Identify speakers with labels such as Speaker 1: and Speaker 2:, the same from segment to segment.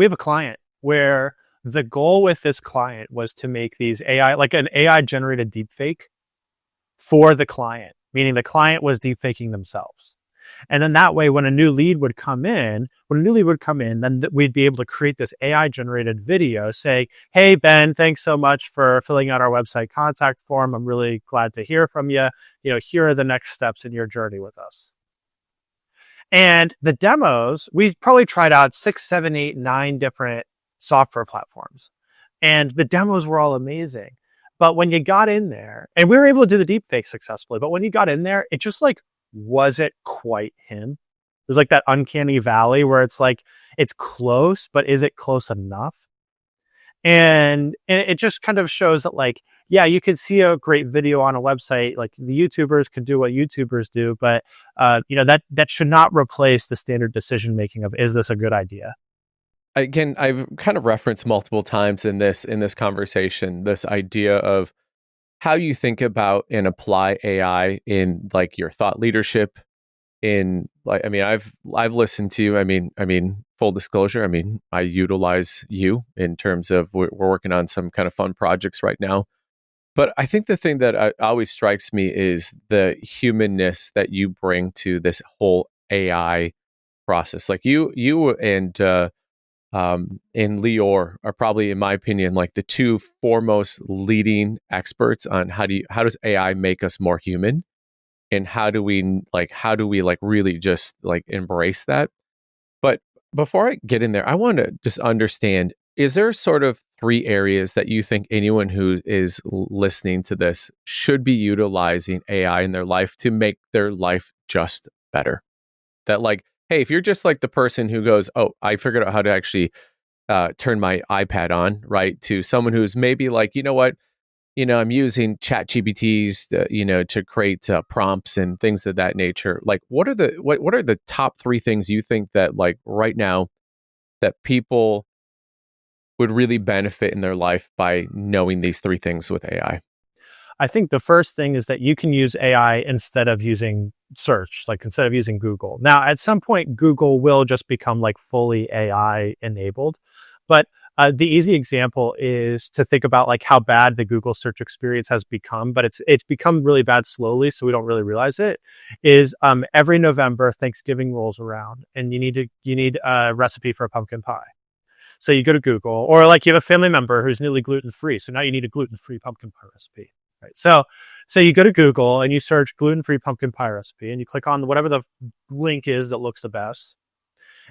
Speaker 1: We have a client where the goal with this client was to make these AI, like an AI generated deepfake for the client, meaning the client was deepfaking themselves. And then that way, when a new lead would come in, then we'd be able to create this AI generated video saying, "Hey, Ben, thanks so much for filling out our website contact form. I'm really glad to hear from you. Here are the next steps in your journey with us." And the demos, we probably tried out 6, 7, 8, 9 different software platforms. And the demos were all amazing. But when you got in there, and we were able to do the deepfake successfully, but when you got in there, it just like wasn't quite him. There's like that uncanny valley where it's like, it's close, but is it close enough? And it just kind of shows that, like, yeah, you could see a great video on a website, like the YouTubers could do what YouTubers do, but that should not replace the standard decision making of, is this a good idea?
Speaker 2: Again, I've kind of referenced multiple times in this conversation this idea of how you think about and apply AI in like your thought leadership. In like, I mean, I've listened to, I mean, full disclosure, I mean, I utilize you in terms of we're working on some kind of fun projects right now. But I think the thing that always strikes me is the humanness that you bring to this whole AI process. Like you and Lior are probably, in my opinion, like the two foremost leading experts on how does AI make us more human, and how do we really just like embrace that. But before I get in there, I want to just understand, is there sort of 3 areas that you think anyone who is listening to this should be utilizing AI in their life to make their life just better? That like, hey, if you're just like the person who goes, "Oh, I figured out how to actually turn my iPad on," right? To someone who's maybe like, you know what, I'm using chat GPTs, to create prompts and things of that nature. Like, what are the top 3 things you think that like right now that people would really benefit in their life by knowing these 3 things with AI?
Speaker 1: I think the first thing is that you can use AI instead of using search, like instead of using Google. Now, at some point, Google will just become like fully AI enabled. But the easy example is to think about like how bad the Google search experience has become, but it's become really bad slowly, so we don't really realize it. Is every November, Thanksgiving rolls around, and you need a recipe for a pumpkin pie. So you go to Google, or like you have a family member who's nearly gluten free, so now you need a gluten free pumpkin pie recipe. Right. So you go to Google and you search gluten-free pumpkin pie recipe, and you click on whatever the link is that looks the best.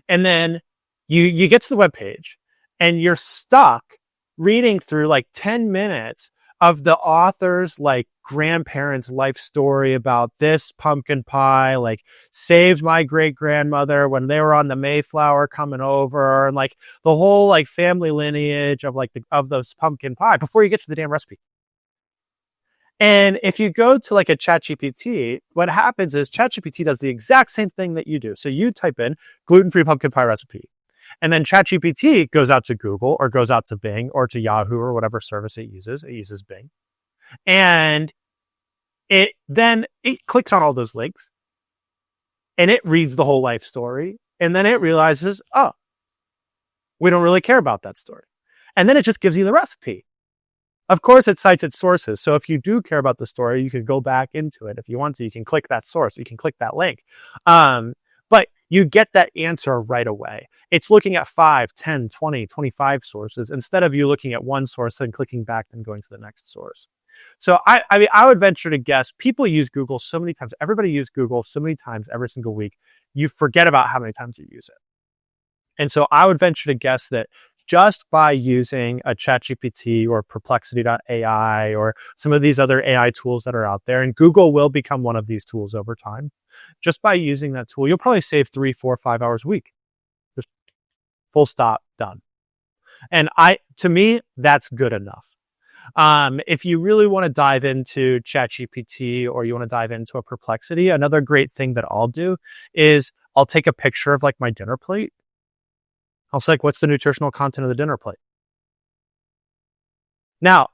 Speaker 1: And then you get to the webpage, and you're stuck reading through like 10 minutes of the author's like grandparents' life story about this pumpkin pie, like saved my great grandmother when they were on the Mayflower coming over, and like the whole like family lineage of like of those pumpkin pie before you get to the damn recipe. And if you go to like a ChatGPT, what happens is ChatGPT does the exact same thing that you do. So you type in gluten-free pumpkin pie recipe, and then ChatGPT goes out to Google or goes out to Bing or to Yahoo or whatever service it uses. It uses Bing. And it clicks on all those links, and it reads the whole life story. And then it realizes, oh, we don't really care about that story. And then it just gives you the recipe. Of course, it cites its sources. So if you do care about the story, you can go back into it. If you want to, you can click that source. You can click that link. But you get that answer right away. It's looking at 5, 10, 20, 25 sources instead of you looking at one source and clicking back and going to the next source. So I mean, I would venture to guess people use Google so many times. Everybody uses Google so many times every single week. You forget about how many times you use it. And so I would venture to guess that just by using a ChatGPT or Perplexity.ai or some of these other AI tools that are out there, and Google will become one of these tools over time. Just by using that tool, you'll probably save 3, 4, 5 hours a week. Just full stop, done. And to me, that's good enough. If you really want to dive into ChatGPT or you want to dive into a Perplexity, another great thing that I'll do is I'll take a picture of like my dinner plate. I'll say, like, what's the nutritional content of the dinner plate? Now,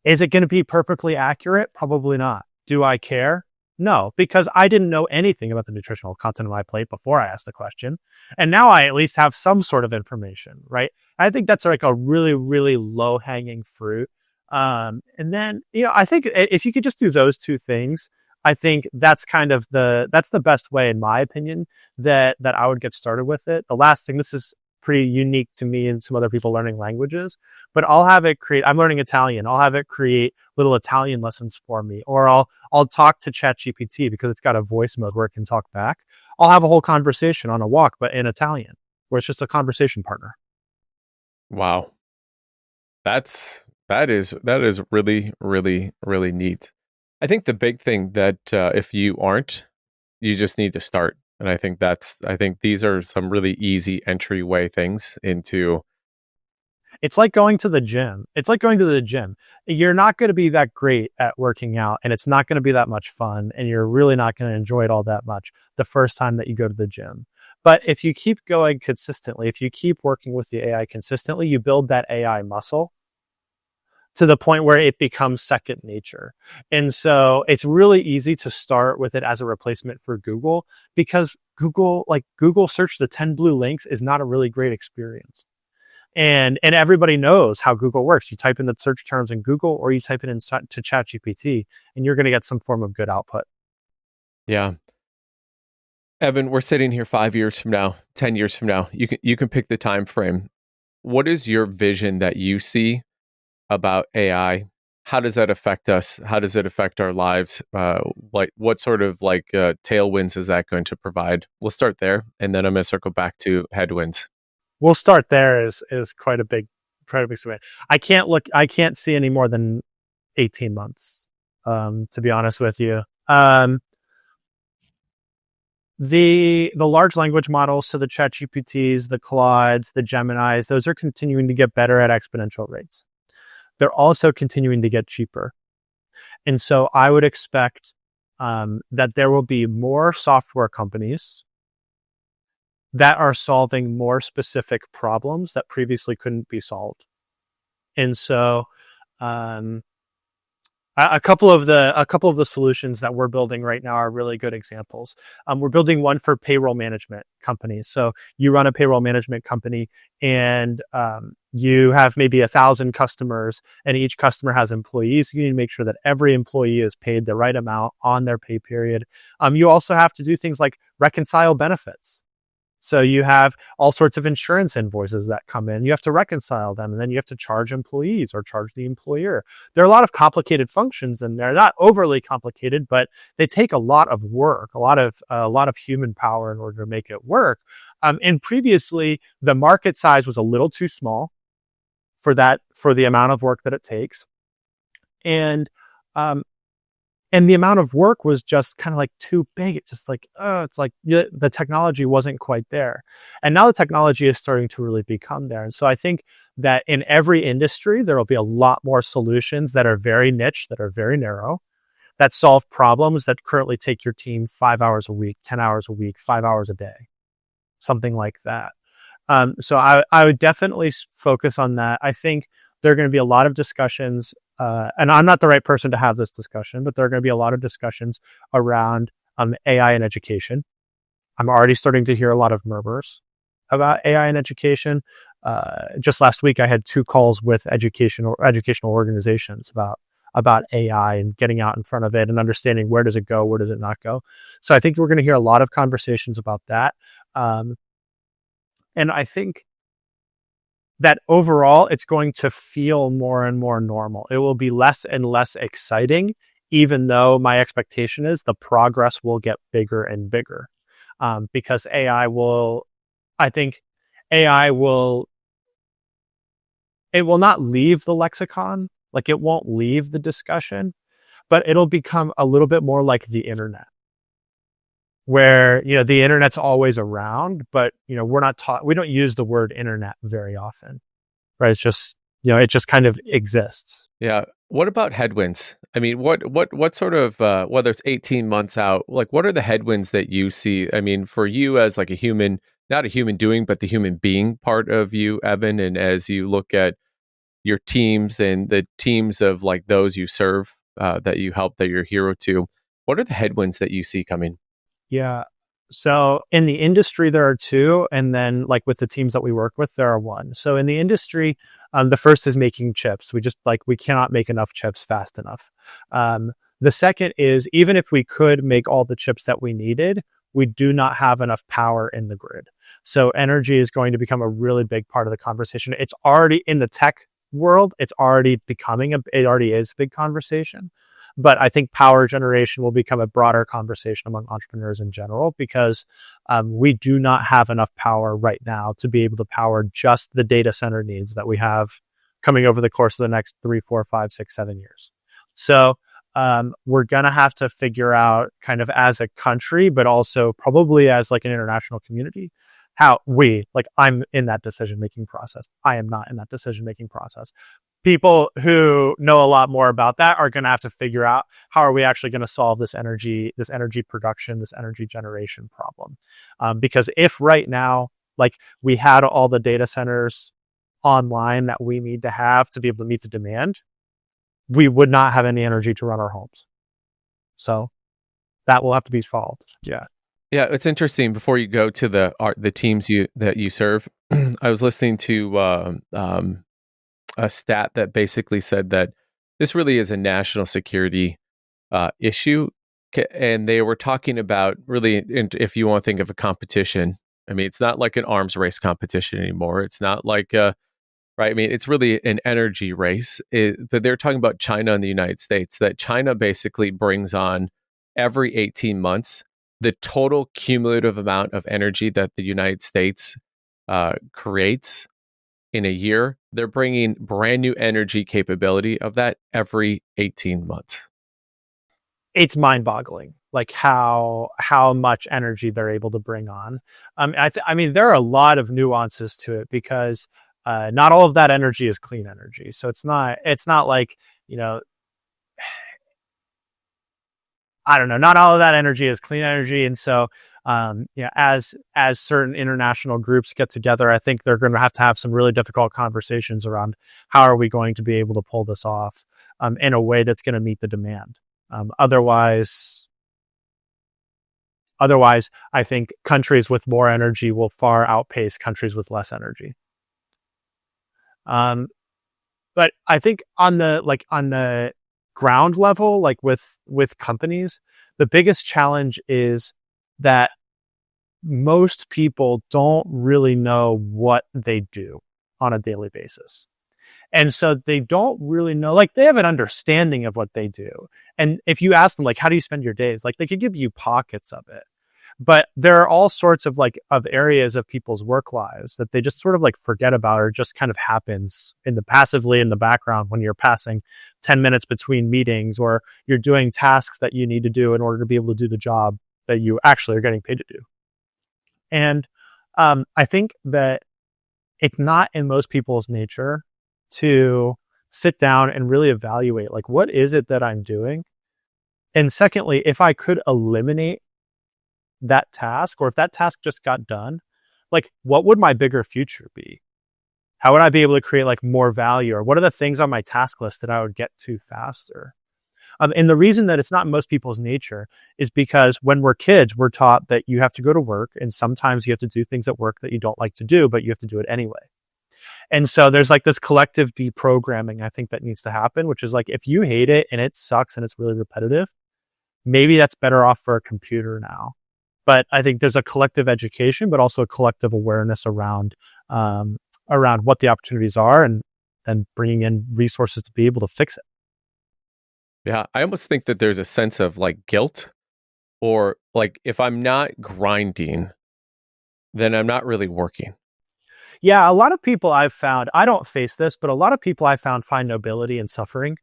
Speaker 1: is it going to be perfectly accurate? Probably not. Do I care? No, because I didn't know anything about the nutritional content of my plate before I asked the question. And now I at least have some sort of information, right? I think that's like a really, really low hanging fruit. And then, I think if you could just do those two things, I think that's kind of that's the best way, in my opinion, that I would get started with it. The last thing, this is pretty unique to me and some other people learning languages, but I'll have it create, I'm learning Italian. I'll have it create little Italian lessons for me, or I'll talk to ChatGPT because it's got a voice mode where it can talk back. I'll have a whole conversation on a walk, but in Italian, where it's just a conversation partner.
Speaker 2: Wow. That is really, really, really neat. I think the big thing that if you aren't, you just need to start. And I think these are some really easy entryway things into.
Speaker 1: It's like going to the gym. It's like going to the gym. You're not going to be that great at working out, and it's not going to be that much fun, and you're really not going to enjoy it all that much the first time that you go to the gym. But if you keep going consistently, if you keep working with the AI consistently, you build that AI muscle to the point where it becomes second nature. And so it's really easy to start with it as a replacement for Google, because Google search the 10 blue links is not a really great experience. And everybody knows how Google works. You type in the search terms in Google, or you type it into ChatGPT, and you're going to get some form of good output.
Speaker 2: Yeah. Evan, we're sitting here 5 years from now, 10 years from now. You can pick the time frame. What is your vision that you see about AI? How does that affect us? How does it affect our lives? What sort of tailwinds is that going to provide? We'll start there, and then I'm going to circle back to headwinds.
Speaker 1: We'll start there is quite a big swing. I can't see any more than 18 months, to be honest with you. The large language models, so the ChatGPTs, the Claudes, the Geminis, those are continuing to get better at exponential rates. They're also continuing to get cheaper. And so I would expect that there will be more software companies that are solving more specific problems that previously couldn't be solved. And so a couple of the solutions that we're building right now are really good examples. We're building one for payroll management companies. So you run a payroll management company, and you have maybe 1,000 customers, and each customer has employees. You need to make sure that every employee is paid the right amount on their pay period. You also have to do things like reconcile benefits. So you have all sorts of insurance invoices that come in. You have to reconcile them, and then you have to charge employees or charge the employer. There are a lot of complicated functions, and they're not overly complicated, but they take a lot of work, a lot of human power in order to make it work. And previously, the market size was a little too small for the amount of work that it takes, and the amount of work was just kind of like too big. It's just like, the technology wasn't quite there. And now the technology is starting to really become there. And so I think that in every industry, there will be a lot more solutions that are very niche, that are very narrow, that solve problems that currently take your team 5 hours a week, 10 hours a week, 5 hours a day, something like that. So I would definitely focus on that. I think there are going to be a lot of discussions, and I'm not the right person to have this discussion, but there are going to be a lot of discussions around AI in education. I'm already starting to hear a lot of murmurs about AI in education. Just last week, I had 2 calls with educational organizations about AI and getting out in front of it and understanding, where does it go, where does it not go. So I think we're going to hear a lot of conversations about that. And I think that overall, it's going to feel more and more normal. It will be less and less exciting, even though my expectation is the progress will get bigger and bigger. Because AI will not leave the lexicon, like it won't leave the discussion, but it'll become a little bit more like the internet, where, the internet's always around, but, we don't use the word internet very often, right? It's just, it just kind of exists.
Speaker 2: Yeah. What about headwinds? I mean, what sort of, whether it's 18 months out, what are the headwinds that you see? I mean, for you as like a human, not a human doing, but the human being part of you, Evan, and as you look at your teams and the teams of those you serve, that you help, that you're a hero to, What are the headwinds that you see coming?
Speaker 1: Yeah. So in the industry, there are two. And then, like with the teams that we work with, there are one. So in the industry, the first is making chips. We cannot make enough chips fast enough. The second is, even if we could make all the chips that we needed, we do not have enough power in the grid. So energy is going to become a really big part of the conversation. It's already in the tech world. It already is a big conversation. But I think power generation will become a broader conversation among entrepreneurs in general, because we do not have enough power right now to be able to power just the data center needs that we have coming over the course of the next 3, 4, 5, 6, 7 years. So we're going to have to figure out, kind of as a country, but also probably as like an international community, how I'm in that decision-making process. I am not in that decision-making process. People who know a lot more about that are going to have to figure out, how are we actually going to solve this energy production, this energy generation problem? Because if right now, like, we had all the data centers online that we need to have to be able to meet the demand, we would not have any energy to run our homes. So that will have to be solved. Yeah.
Speaker 2: Yeah, it's interesting. Before you go to the teams that you serve, I was listening to a stat that basically said that this really is a national security issue, and they were talking about, really, if you want to think of a competition. I mean, it's not like an arms race competition anymore. It's not like right. I mean, it's really an energy race. But they're talking about China and the United States. That China basically brings on, every 18 months, the total cumulative amount of energy that the United States creates in a year. They're bringing brand new energy capability of that every 18 months.
Speaker 1: It's mind-boggling, like how much energy they're able to bring on. I mean, there are a lot of nuances to it, because not all of that energy is clean energy. So it's not like, I don't know, not all of that energy is clean energy. And so, as certain international groups get together, I think they're going to have some really difficult conversations around, how are we going to be able to pull this off in a way that's going to meet the demand. Otherwise, I think countries with more energy will far outpace countries with less energy. But I think on the ground level, like with companies, the biggest challenge is that most people don't really know what they do on a daily basis. And so they don't really know, like, they have an understanding of what they do. And if you ask them, like, how do you spend your days? Like, they could give you pockets of it. But there are all sorts of areas of people's work lives that they just sort of forget about, or just kind of happens passively in the background when you're passing 10 minutes between meetings, or you're doing tasks that you need to do in order to be able to do the job that you actually are getting paid to do. And I think that it's not in most people's nature to sit down and really evaluate, like, what is it that I'm doing? And secondly, if I could eliminate that task, or if that task just got done, like, what would my bigger future be? How would I be able to create more value? Or what are the things on my task list that I would get to faster? And the reason that it's not in most people's nature is because when we're kids, we're taught that you have to go to work, and sometimes you have to do things at work that you don't like to do, but you have to do it anyway. And so there's this collective deprogramming, I think, that needs to happen, which is if you hate it and it sucks and it's really repetitive, maybe that's better off for a computer now. But I think there's a collective education, but also a collective awareness around what the opportunities are, and then bringing in resources to be able to fix it.
Speaker 2: Yeah, I almost think that there's a sense of guilt, or if I'm not grinding, then I'm not really working.
Speaker 1: Yeah, a lot of people I've found, I don't face this, but a lot of people I've found find nobility in suffering.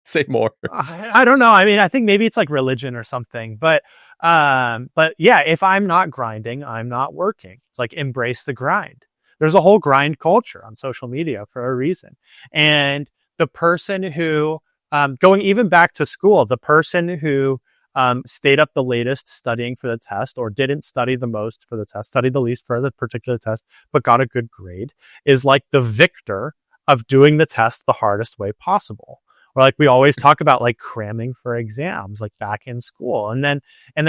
Speaker 2: Say more.
Speaker 1: I don't know. I mean, I think maybe it's religion or something, but yeah, if I'm not grinding, I'm not working. It's embrace the grind. There's a whole grind culture on social media for a reason. And the person who, going even back to school, the person who stayed up the latest studying for the test, or didn't study the most for the test, studied the least for the particular test, but got a good grade, is the victor of doing the test the hardest way possible. Or like we always talk about like cramming for exams, like back in school. And then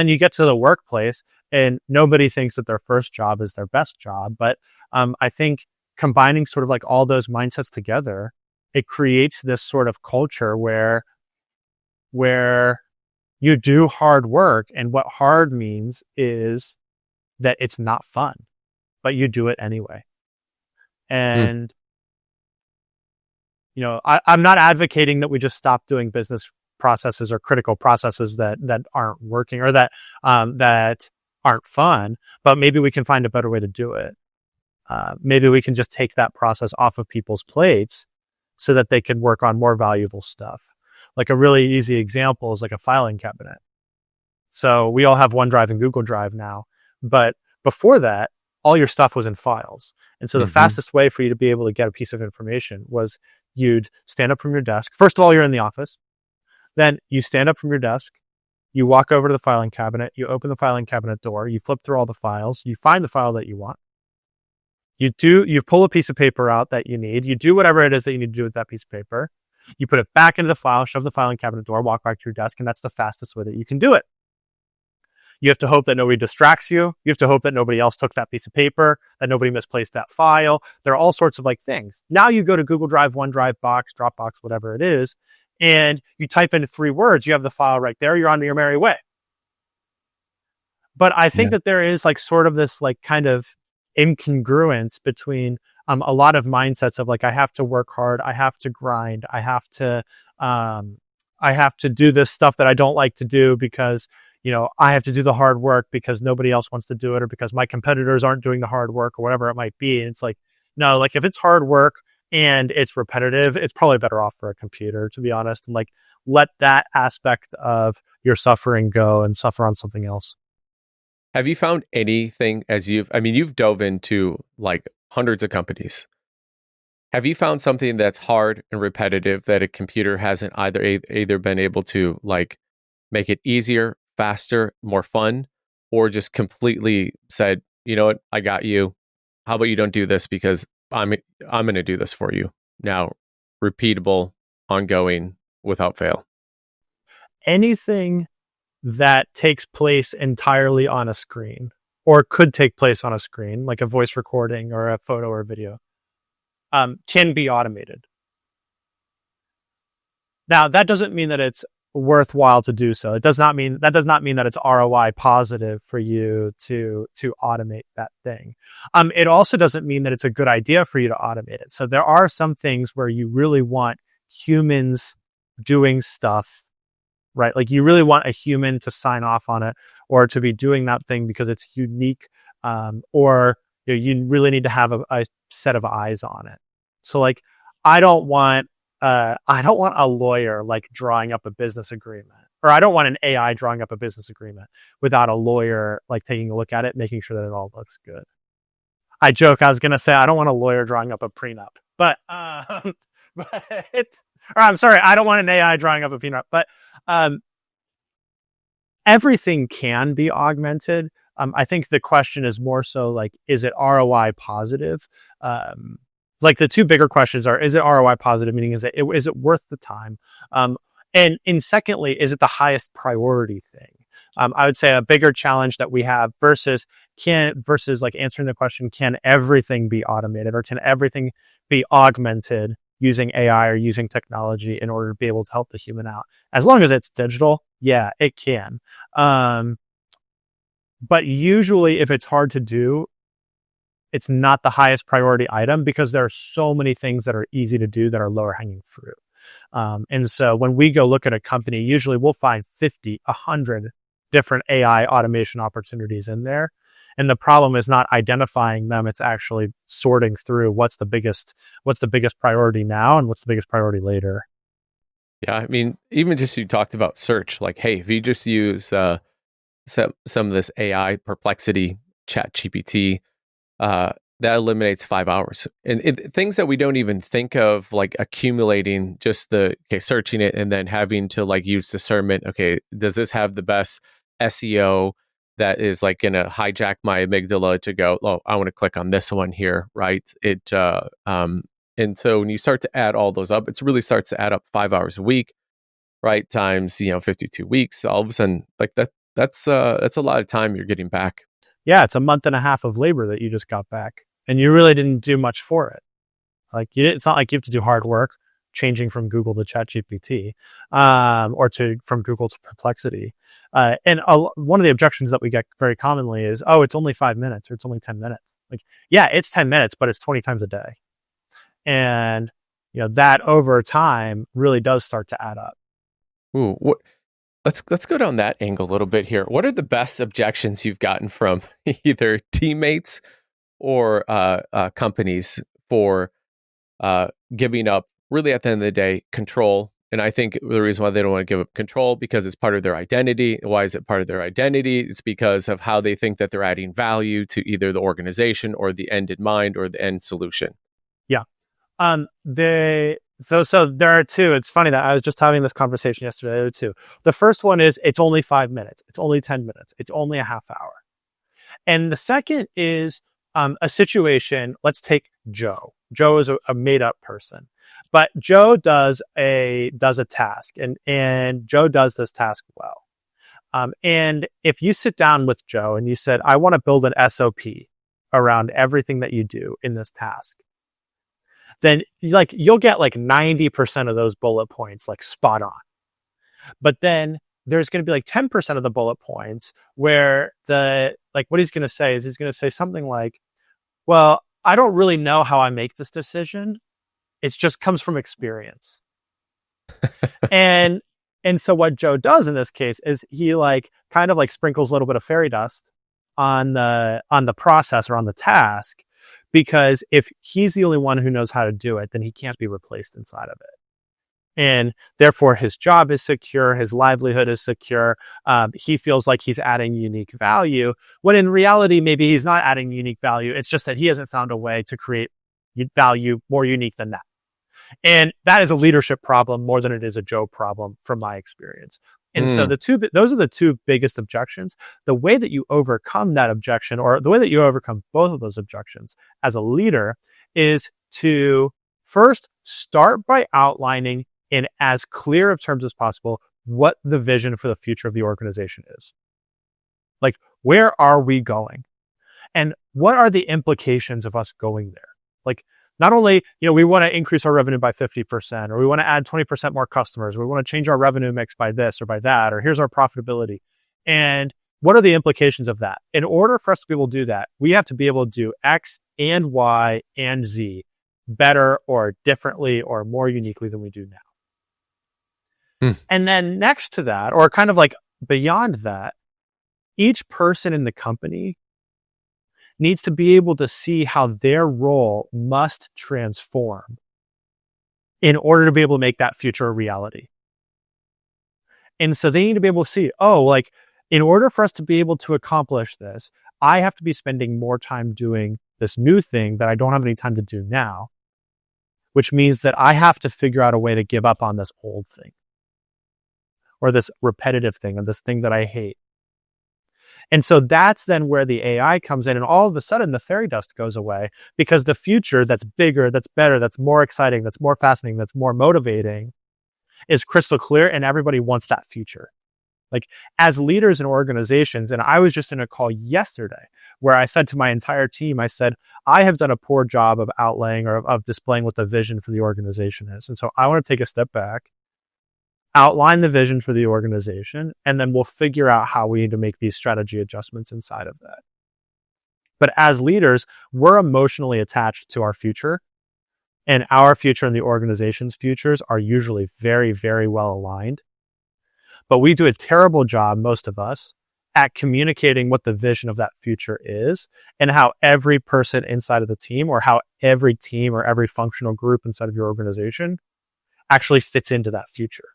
Speaker 1: you get to the workplace and nobody thinks that their first job is their best job. But I think combining sort of like all those mindsets together, it creates this sort of culture where you do hard work. And what hard means is that it's not fun, but you do it anyway.
Speaker 2: Mm,
Speaker 1: And, I'm not advocating that we just stop doing business processes or critical processes that aren't working or that aren't fun, but maybe we can find a better way to do it. Maybe we can just take that process off of people's plates so that they can work on more valuable stuff. Like a really easy example is like a filing cabinet. So we all have OneDrive and Google Drive now, but before that, all your stuff was in files. And so the
Speaker 2: mhm.
Speaker 1: fastest way for you to be able to get a piece of information was you'd stand up from your desk. First of all, you're in the office. Then you stand up from your desk, you walk over to the filing cabinet, you open the filing cabinet door, you flip through all the files, you find the file that you want. You pull a piece of paper out that you need, you do whatever it is that you need to do with that piece of paper. You put it back into the file, shove the filing cabinet door, walk back to your desk, and that's the fastest way that you can do it. You have to hope that nobody distracts you. You have to hope that nobody else took that piece of paper, that nobody misplaced that file. There are all sorts of like things. Now you go to Google Drive, OneDrive, Box, Dropbox, whatever it is, and you type in 3 words. You have the file right there. You're on your merry way. But I think
Speaker 2: Yeah.
Speaker 1: that there is like sort of this like kind of incongruence between a lot of mindsets of like I have to work hard, I have to grind, um, I have to do this stuff that I don't like to do because I have to do the hard work because nobody else wants to do it or because my competitors aren't doing the hard work or whatever it might be. And it's like no, like if it's hard work and it's repetitive, it's probably better off for a computer, to be honest, and like let that aspect of your suffering go and suffer on something else.
Speaker 2: Have you found anything I mean, you've dove into like hundreds of companies. Have you found something that's hard and repetitive that a computer hasn't either been able to like make it easier, faster, more fun, or just completely said, you know what, I got you. How about you don't do this because I'm going to do this for you now, repeatable, ongoing, without fail.
Speaker 1: Anything that takes place entirely on a screen or could take place on a screen, like a voice recording or a photo or video, can be automated. Now, that doesn't mean that it's worthwhile to do so. It does not mean that it's ROI positive for you to automate that thing. It also doesn't mean that it's a good idea for you to automate it. So there are some things where you really want humans doing stuff, right? Like you really want a human to sign off on it or to be doing that thing because it's unique, or you really need to have a set of eyes on it. So like, I don't want I don't want a lawyer like drawing up a business agreement, or I don't want an AI drawing up a business agreement without a lawyer like taking a look at it, making sure that it all looks good. I joke, I was gonna say I don't want a lawyer drawing up a prenup, but but or I'm sorry, I don't want an AI drawing up a prenup, but um, everything can be augmented. I think the question is more so like, is it ROI positive? Like the two bigger questions are: is it ROI positive? Meaning, is it worth the time? Um, and secondly, is it the highest priority thing? I would say a bigger challenge that we have versus like answering the question, can everything be automated or can everything be augmented using AI or using technology in order to be able to help the human out? As long as it's digital, yeah, it can. Um, but usually, if it's hard to do, it's not the highest priority item because there are so many things that are easy to do that are lower hanging fruit. And so when we go look at a company, usually we'll find 50, 100 different AI automation opportunities in there. And the problem is not identifying them. It's actually sorting through what's the biggest priority now and what's the biggest priority later.
Speaker 2: Yeah, I mean, even just you talked about search, like, hey, if you just use some of this AI perplexity, chat GPT, that eliminates 5 hours. And things that we don't even think of, like accumulating just searching it and then having to like use discernment. Okay, does this have the best SEO that is like going to hijack my amygdala to go, oh, I want to click on this one here, right? And so when you start to add all those up, it really starts to add up 5 hours a week, right? Times, 52 weeks. All of a sudden, like that's a lot of time you're getting back.
Speaker 1: Yeah, it's a month and a half of labor that you just got back, and you really didn't do much for it. Like it's not like you have to do hard work changing from Google to ChatGPT, or from Google to Perplexity. One of the objections that we get very commonly is, "Oh, it's only 5 minutes or it's only 10 minutes." Like, yeah, it's 10 minutes, but it's 20 times a day, and that over time really does start to add up.
Speaker 2: Ooh, let's go down that angle a little bit here. What are the best objections you've gotten from either teammates or companies for giving up, really at the end of the day, control? And I think the reason why they don't want to give up control because it's part of their identity. Why is it part of their identity? It's because of how they think that they're adding value to either the organization or the end in mind or the end solution.
Speaker 1: Yeah. So there are two. It's funny that I was just having this conversation yesterday. There are two. The first one is it's only 5 minutes. It's only 10 minutes. It's only a half hour. And the second is a situation. Let's take Joe. Joe is a made up person, but Joe does a task, and Joe does this task well. And if you sit down with Joe and you said, "I want to build an SOP around everything that you do in this task," then you'll get like 90% of those bullet points like spot on. But then there's going to be like 10% of the bullet points where what he's going to say is he's going to say something like, "Well, I don't really know how I make this decision. It just comes from experience." and so what Joe does in this case is he kind of sprinkles a little bit of fairy dust on the process or on the task, because if he's the only one who knows how to do it, then he can't be replaced inside of it. And therefore his job is secure, his livelihood is secure. He feels like he's adding unique value, when in reality, maybe he's not adding unique value. It's just that he hasn't found a way to create value more unique than that. And that is a leadership problem more than it is a Joe problem from my experience. And so those are the two biggest objections. The way that you overcome that objection, or the way that you overcome both of those objections as a leader, is to first start by outlining in as clear of terms as possible what the vision for the future of the organization is. Like, where are we going? And what are the implications of us going there? Like, not only, we want to increase our revenue by 50%, or we want to add 20% more customers, or we want to change our revenue mix by this or by that, or here's our profitability. And what are the implications of that? In order for us to be able to do that, we have to be able to do X and Y and Z better or differently or more uniquely than we do now. And then next to that, or kind of beyond that, each person in the company needs to be able to see how their role must transform in order to be able to make that future a reality. And so they need to be able to see, in order for us to be able to accomplish this, I have to be spending more time doing this new thing that I don't have any time to do now, which means that I have to figure out a way to give up on this old thing, or this repetitive thing, or this thing that I hate. And so that's then where the AI comes in, and all of a sudden the fairy dust goes away, because the future that's bigger, that's better, that's more exciting, that's more fascinating, that's more motivating is crystal clear, and everybody wants that future. Like, as leaders in organizations, and I was just in a call yesterday where I said to my entire team, I said, I have done a poor job of outlaying or of displaying what the vision for the organization is. And so I want to take a step back, outline the vision for the organization, and then we'll figure out how we need to make these strategy adjustments inside of that. But as leaders, we're emotionally attached to our future, and our future and the organization's futures are usually very, very well aligned. But we do a terrible job, most of us, at communicating what the vision of that future is, and how every person inside of the team, or how every team or every functional group inside of your organization actually fits into that future.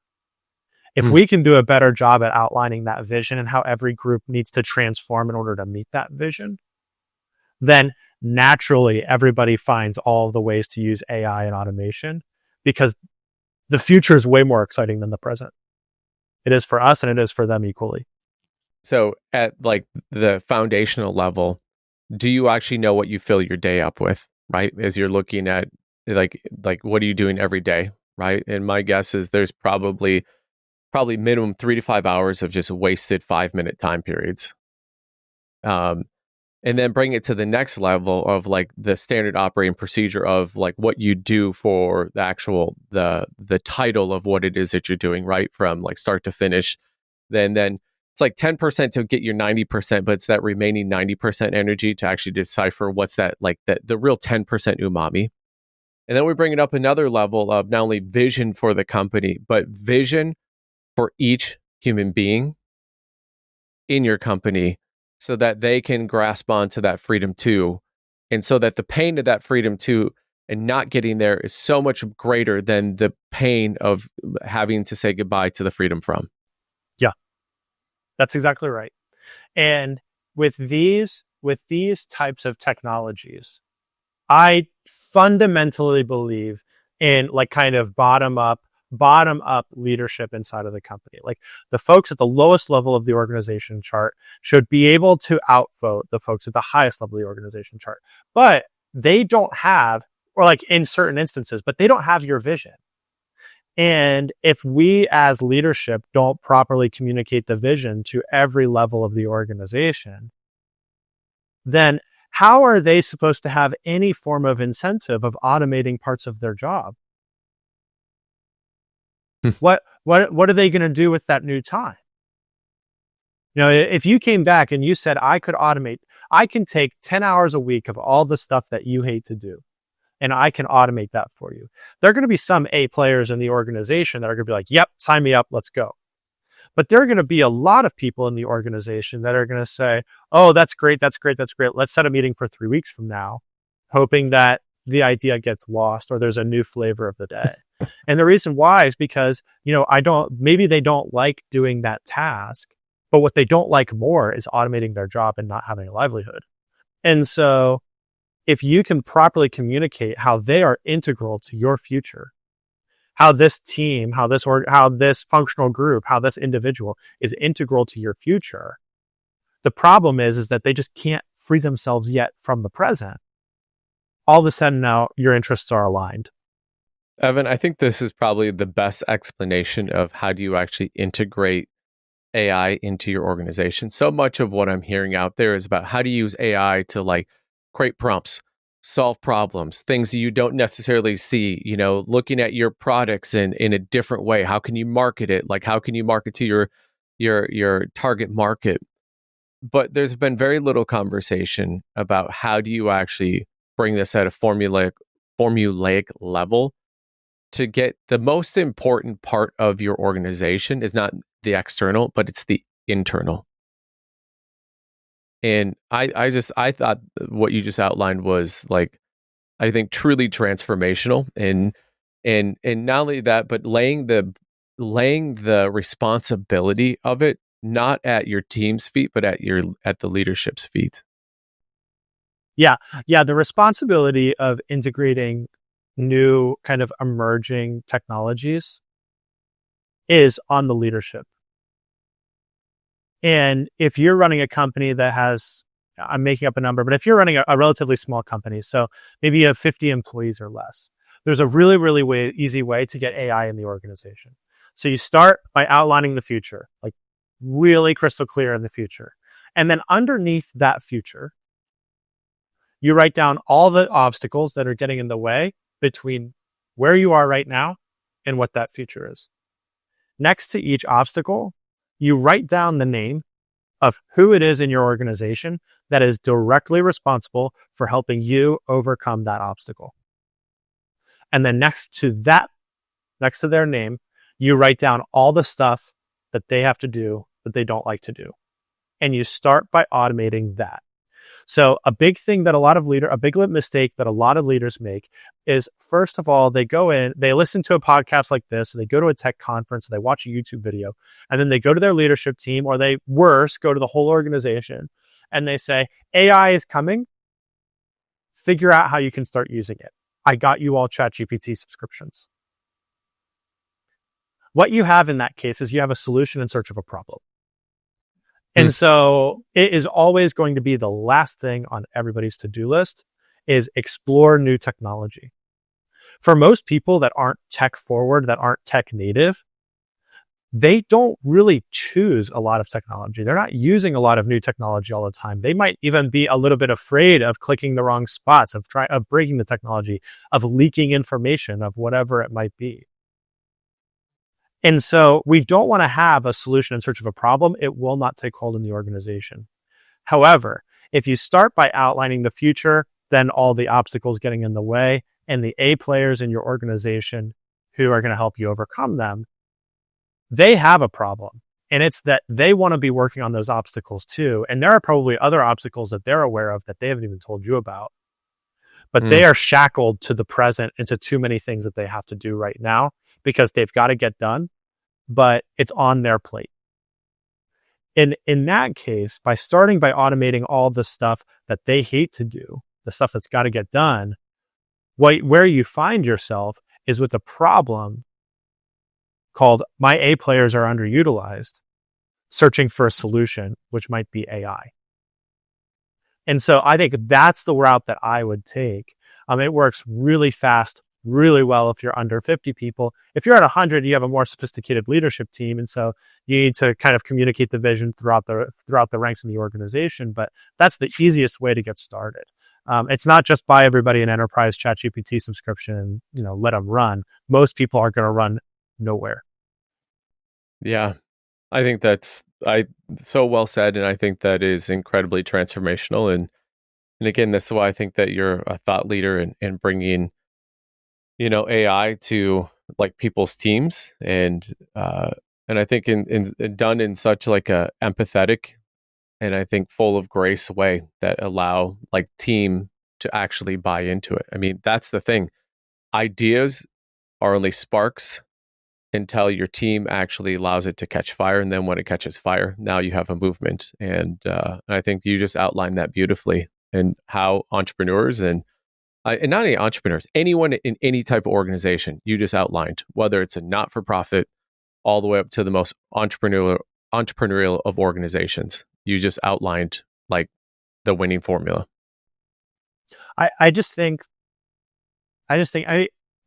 Speaker 1: If we can do a better job at outlining that vision and how every group needs to transform in order to meet that vision, then naturally everybody finds all the ways to use AI and automation, because the future is way more exciting than the present. It is for us, and it is for them equally.
Speaker 2: So at the foundational level, do you actually know what you fill your day up with, right? As you're looking at like what are you doing every day, right? And my guess is there's probably minimum 3 to 5 hours of just wasted 5 minute time periods. Um, and then bring it to the next level of like the standard operating procedure of like what you do for the actual the title of what it is that you're doing, right, from like start to finish. Then it's like 10% to get your 90%, but it's that remaining 90% energy to actually decipher what's that, like the real 10% umami. And then we bring it up another level of not only vision for the company, but vision for each human being in your company so that they can grasp onto that freedom too. And so that the pain of that freedom too and not getting there is so much greater than the pain of having to say goodbye to the freedom from.
Speaker 1: Yeah, that's exactly right. And with these types of technologies, I fundamentally believe in like kind of bottom up leadership inside of the company. Like the folks at the lowest level of the organization chart should be able to outvote the folks at the highest level of the organization chart. But they don't have, or like in certain instances, but they don't have your vision. And if we as leadership don't properly communicate the vision to every level of the organization, then how are they supposed to have any form of incentive of automating parts of their job?
Speaker 2: Hmm.
Speaker 1: What are they going to do with that new time? You know, if you came back and you said, I could automate, I can take 10 hours a week of all the stuff that you hate to do, and I can automate that for you. There are going to be some A players in the organization that are going to be like, yep, sign me up, let's go. But there are going to be a lot of people in the organization that are going to say, oh, that's great, that's great, that's great. Let's set a meeting for 3 weeks from now, hoping that the idea gets lost or there's a new flavor of the day. And the reason why is because, maybe they don't like doing that task, but what they don't like more is automating their job and not having a livelihood. And so if you can properly communicate how they are integral to your future, how this team, how this functional group, how this individual is integral to your future. The problem is that they just can't free themselves yet from the present. All of a sudden now your interests are aligned.
Speaker 2: Evan, I think this is probably the best explanation of how do you actually integrate AI into your organization. So much of what I'm hearing out there is about how to use AI to like create prompts, solve problems, things that you don't necessarily see, looking at your products in a different way. How can you market it? Like how can you market to your target market? But there's been very little conversation about how do you actually bring this at a formulaic level to get the most important part of your organization is not the external, but it's the internal. And I thought what you just outlined was like, I think truly transformational and not only that, but laying the responsibility of it, not at your team's feet, but at the leadership's feet.
Speaker 1: Yeah. Yeah. The responsibility of integrating new kind of emerging technologies is on the leadership. And if you're running a company that has, I'm making up a number, but if you're running a relatively small company, so maybe you have 50 employees or less, there's a really, really easy way to get AI in the organization. So you start by outlining the future, like really crystal clear in the future. And then underneath that future, you write down all the obstacles that are getting in the way between where you are right now and what that future is. Next to each obstacle, you write down the name of who it is in your organization that is directly responsible for helping you overcome that obstacle. And then next to their name, you write down all the stuff that they have to do that they don't like to do. And you start by automating that. So a big mistake that a lot of leaders make is, first of all, they go in, they listen to a podcast like this, or they go to a tech conference, or they watch a YouTube video, and then they go to their leadership team, or they go to the whole organization, and they say, AI is coming, figure out how you can start using it. I got you all ChatGPT subscriptions. What you have in that case is you have a solution in search of a problem. And so it is always going to be the last thing on everybody's to-do list is explore new technology. For most people that aren't tech forward, that aren't tech native, they don't really choose a lot of technology. They're not using a lot of new technology all the time. They might even be a little bit afraid of clicking the wrong spots, of breaking the technology, of leaking information, of whatever it might be. And so we don't want to have a solution in search of a problem. It will not take hold in the organization. However, if you start by outlining the future, then all the obstacles getting in the way and the A players in your organization who are going to help you overcome them, they have a problem. And it's that they want to be working on those obstacles too. And there are probably other obstacles that they're aware of that they haven't even told you about. But they are shackled to the present and to too many things that they have to do right now because they've got to get done, but it's on their plate. And in that case, by starting by automating all the stuff that they hate to do, the stuff that's got to get done, where you find yourself is with a problem called my A players are underutilized, searching for a solution, which might be AI. And so I think that's the route that I would take. It works really fast, really well if you're under 50 people. If you're at 100, you have a more sophisticated leadership team. And so you need to kind of communicate the vision throughout the ranks in the organization. But that's the easiest way to get started. It's not just buy everybody an enterprise ChatGPT subscription and let them run. Most people are going to run nowhere.
Speaker 2: Yeah, I think that's so well said, and I think that is incredibly transformational. And again, this is why I think that you're a thought leader in bringing AI to like people's teams, and I think in done in such like a empathetic and I think full of grace way that allow like team to actually buy into it. I mean, that's the thing. Ideas are only sparks until your team actually allows it to catch fire. And then when it catches fire, now you have a movement. And I think you just outlined that beautifully, and how entrepreneurs and not only entrepreneurs, anyone in any type of organization, you just outlined, whether it's a not-for-profit all the way up to the most entrepreneurial of organizations, you just outlined like the winning formula.
Speaker 1: I just think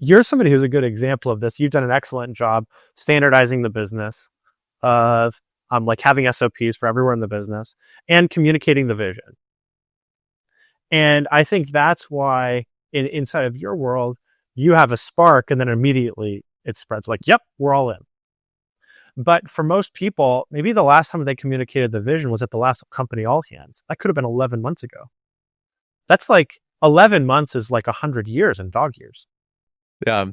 Speaker 1: you're somebody who's a good example of this. You've done an excellent job standardizing the business of like having SOPs for everywhere in the business and communicating the vision. And I think that's why inside of your world, you have a spark and then immediately it spreads like, yep, we're all in. But for most people, maybe the last time they communicated the vision was at the last company all hands. That could have been 11 months ago. That's like 11 months is like 100 years in dog years.
Speaker 2: Yeah.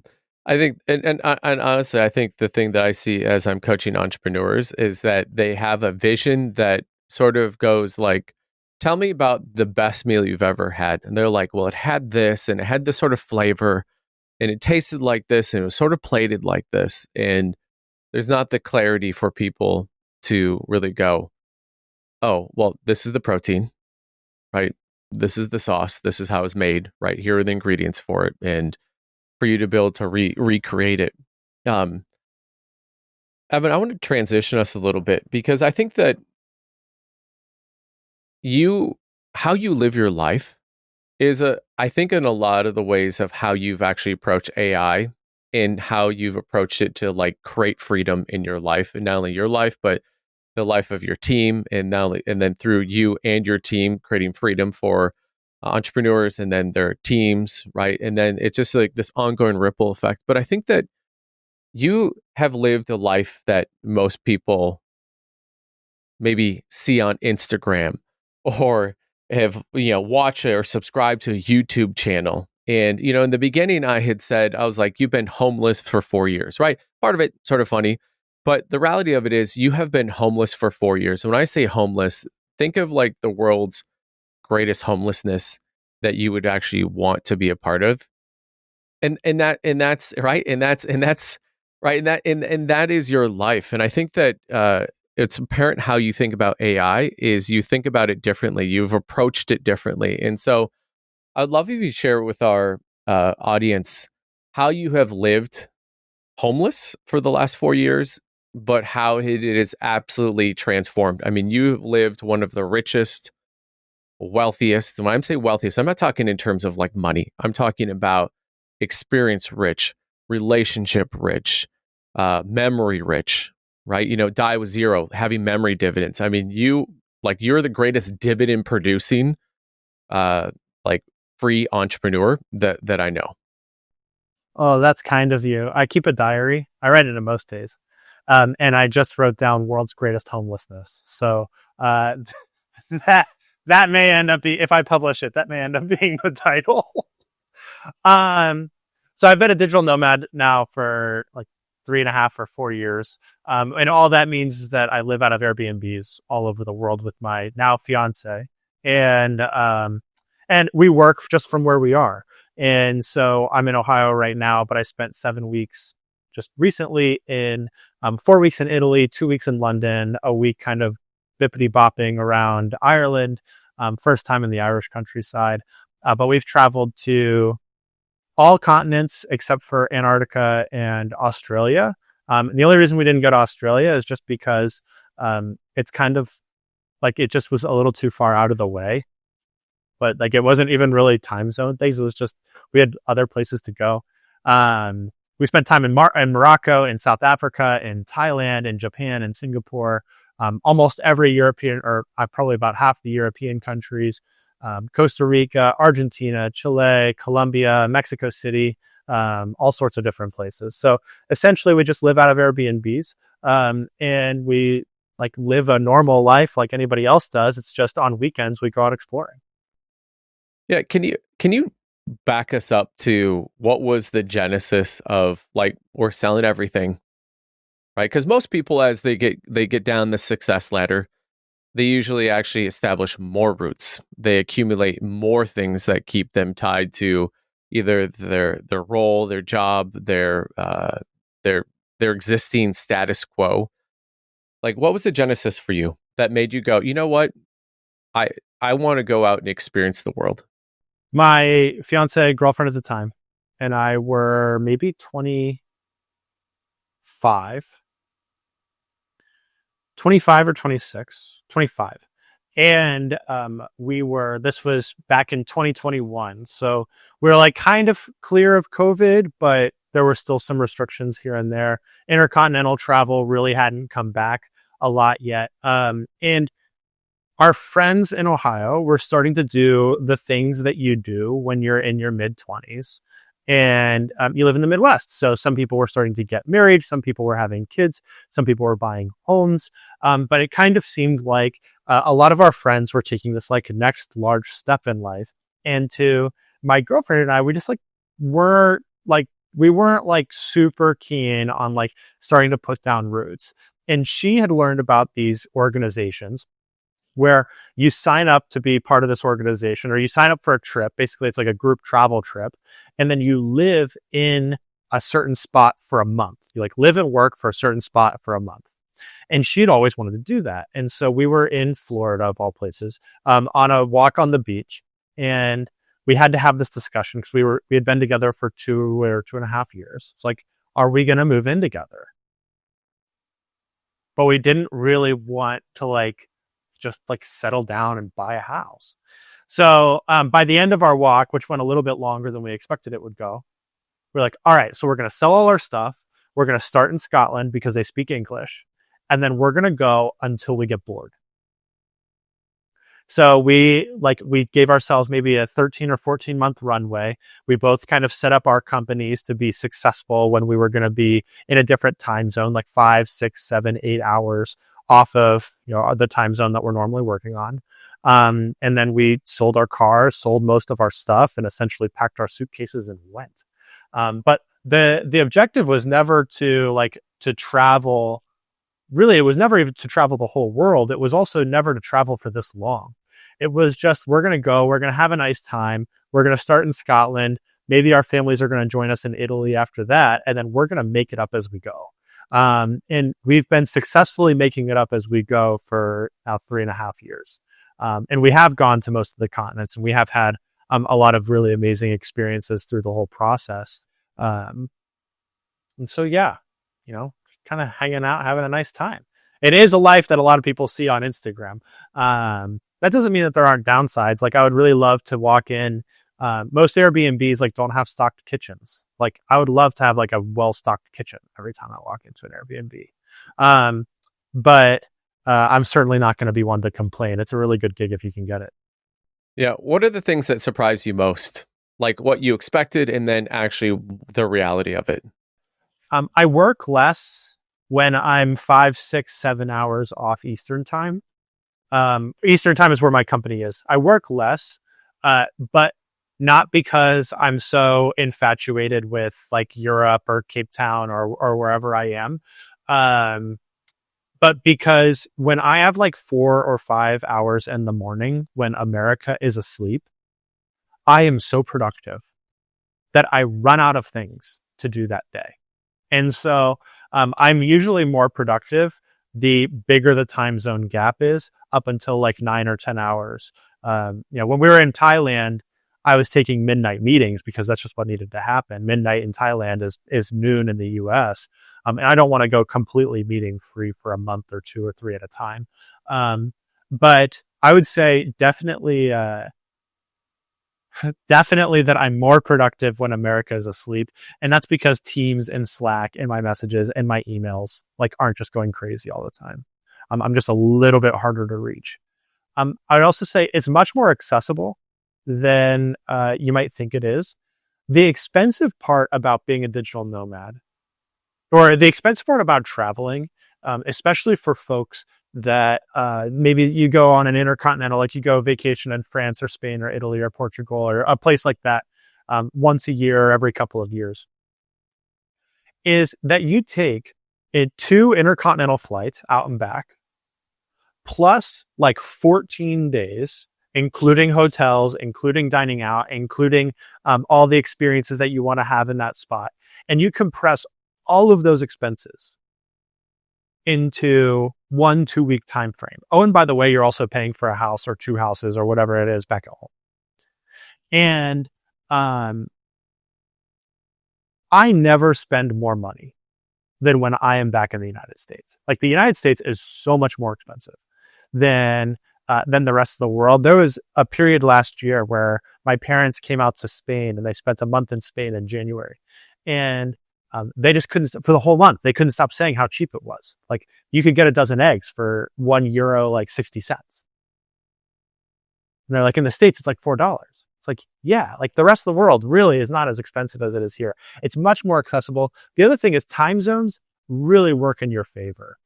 Speaker 2: I think, and honestly, I think the thing that I see as I'm coaching entrepreneurs is that they have a vision that sort of goes like, tell me about the best meal you've ever had. And they're like, well, it had this and it had this sort of flavor and it tasted like this and it was sort of plated like this. And there's not the clarity for people to really go, oh, well, this is the protein, right? This is the sauce. This is how it's made, right? Here are the ingredients for it. And for you to be able to recreate it. Evan, I want to transition us a little bit because I think that how you live your life is I think in a lot of the ways of how you've actually approached AI and how you've approached it to like create freedom in your life, and not only your life, but the life of your team, and then through you and your team creating freedom for entrepreneurs and then their teams, right? And then it's just like this ongoing ripple effect. But I think that you have lived a life that most people maybe see on Instagram or have watch or subscribe to a YouTube channel. And in the beginning I had said, I was like, you've been homeless for 4 years, right? Part of it sort of funny, but the reality of it is you have been homeless for 4 years. And when I say homeless, think of like the world's greatest homelessness that you would actually want to be a part of. And that's right. And that's right. And that is your life. And I think that it's apparent how you think about AI is you think about it differently. You've approached it differently. And so I'd love if you share with our audience how you have lived homeless for the last 4 years, but how it is absolutely transformed. I mean, you've lived one of the richest, wealthiest. And when I'm saying wealthiest, I'm not talking in terms of like money. I'm talking about experience rich, relationship rich, memory rich, right? Die with zero, having memory dividends. I mean, you're the greatest dividend producing, uh, like free entrepreneur that I know.
Speaker 1: Oh, that's kind of you. I keep a diary. I write it in most days. And I just wrote down world's greatest homelessness. So uh, that that may end up if I publish it, that may end up being the title. um, so I've been a digital nomad now for like 3.5 or 4 years. And all that means is that I live out of Airbnbs all over the world with my now fiance. And we work just from where we are. And so I'm in Ohio right now, but I spent 7 weeks just recently in 4 weeks in Italy, 2 weeks in London, a week kind of bippity bopping around Ireland, first time in the Irish countryside. But we've traveled to all continents except for Antarctica and Australia. And the only reason we didn't go to Australia is just because it's kind of like it just was a little too far out of the way. But like it wasn't even really time zone things. It was just we had other places to go. We spent time in Morocco, in South Africa, in Thailand, in Japan, in Singapore, almost every European, or probably about half the European countries, Costa Rica, Argentina, Chile, Colombia, Mexico City, all sorts of different places. So essentially, we just live out of Airbnbs, and we like live a normal life like anybody else does. It's just on weekends we go out exploring.
Speaker 2: Yeah, can you back us up to what was the genesis of like we're selling everything, right? Because most people, as they get down the success ladder, they usually actually establish more roots. They accumulate more things that keep them tied to either their role, their job, their their existing status quo. Like, what was the genesis for you that made you go, you know what, I I want to go out and experience the world?
Speaker 1: My fiance, girlfriend at the time, and I were maybe 25, 25 or 26, 25. And this was back in 2021. So we were like kind of clear of COVID, but there were still some restrictions here and there. Intercontinental travel really hadn't come back a lot yet. And our friends in Ohio were starting to do the things that you do when you're in your mid 20s and you live in the Midwest. So some people were starting to get married. Some people were having kids. Some people were buying homes. But it kind of seemed like a lot of our friends were taking this like next large step in life. And to my girlfriend and I, we just like were like, we weren't like super keen on like starting to put down roots. And she had learned about these organizations where you sign up to be part of this organization or you sign up for a trip. Basically, it's like a group travel trip. And then you live in a certain spot for a month. You like live and work for a certain spot for a month. And she'd always wanted to do that. And so we were in Florida, of all places, on a walk on the beach. And we had to have this discussion because we had been together for 2.5 years. It's like, are we going to move in together? But we didn't really want to like just like settle down and buy a house. So by the end of our walk, which went a little bit longer than we expected it would go, we're like, all right, so we're going to sell all our stuff. We're going to start in Scotland because they speak English. And then we're going to go until we get bored. So we gave ourselves maybe a 13 or 14 month runway. We both kind of set up our companies to be successful when we were going to be in a different time zone, like 5, 6, 7, 8 hours off of, the time zone that we're normally working on. And then we sold our cars, sold most of our stuff, and essentially packed our suitcases and went. But the objective was never to travel. Really, it was never even to travel the whole world. It was also never to travel for this long. It was just, we're going to go, we're going to have a nice time. We're going to start in Scotland. Maybe our families are going to join us in Italy after that. And then we're going to make it up as we go. And we've been successfully making it up as we go for now 3.5 years. And we have gone to most of the continents, and we have had a lot of really amazing experiences through the whole process. And so, yeah, kind of hanging out, having a nice time. It is a life that a lot of people see on Instagram. That doesn't mean that there aren't downsides. Like I would really love to walk in Most Airbnbs like don't have stocked kitchens. Like I would love to have like a well stocked kitchen every time I walk into an Airbnb. Um, but I'm certainly not going to be one to complain. It's a really good gig if you can get it.
Speaker 2: Yeah. What are the things that surprise you most? Like what you expected and then actually the reality of it?
Speaker 1: I work less when I'm 5, 6, 7 hours off Eastern time. Eastern time is where my company is. I work less, but not because I'm so infatuated with like Europe or Cape Town or wherever I am. Um, but because when I have like 4 or 5 hours in the morning when America is asleep, I am so productive that I run out of things to do that day. And so I'm usually more productive the bigger the time zone gap is up until like 9 or 10 hours. When we were in Thailand, I was taking midnight meetings because that's just what needed to happen. Midnight in Thailand is noon in the US. And I don't want to go completely meeting free for a month or 2 or 3 at a time. But I would say definitely that I'm more productive when America is asleep. And that's because Teams and Slack and my messages and my emails like aren't just going crazy all the time. I'm just a little bit harder to reach. I'd also say it's much more accessible than you might think it is. The expensive part about being a digital nomad, or the expensive part about traveling, especially for folks that maybe you go on an intercontinental, like you go vacation in France or Spain or Italy or Portugal or a place like that once a year or every couple of years, is that you take 2 intercontinental flights out and back, plus like 14 days, including hotels, including dining out, including all the experiences that you want to have in that spot. And you compress all of those expenses into 1 2 week time frame. Oh, and by the way, you're also paying for a house or 2 houses or whatever it is back at home. And I never spend more money than when I am back in the United States. Like the United States is so much more expensive than the rest of the world. There was a period last year where my parents came out to Spain and they spent a month in Spain in January, and they just couldn't, for the whole month, they couldn't stop saying how cheap it was. Like you could get a dozen eggs for €1, like 60 cents. And they're like, in the States, it's like $4. It's like, yeah, like the rest of the world really is not as expensive as it is here. It's much more accessible. The other thing is time zones really work in your favor.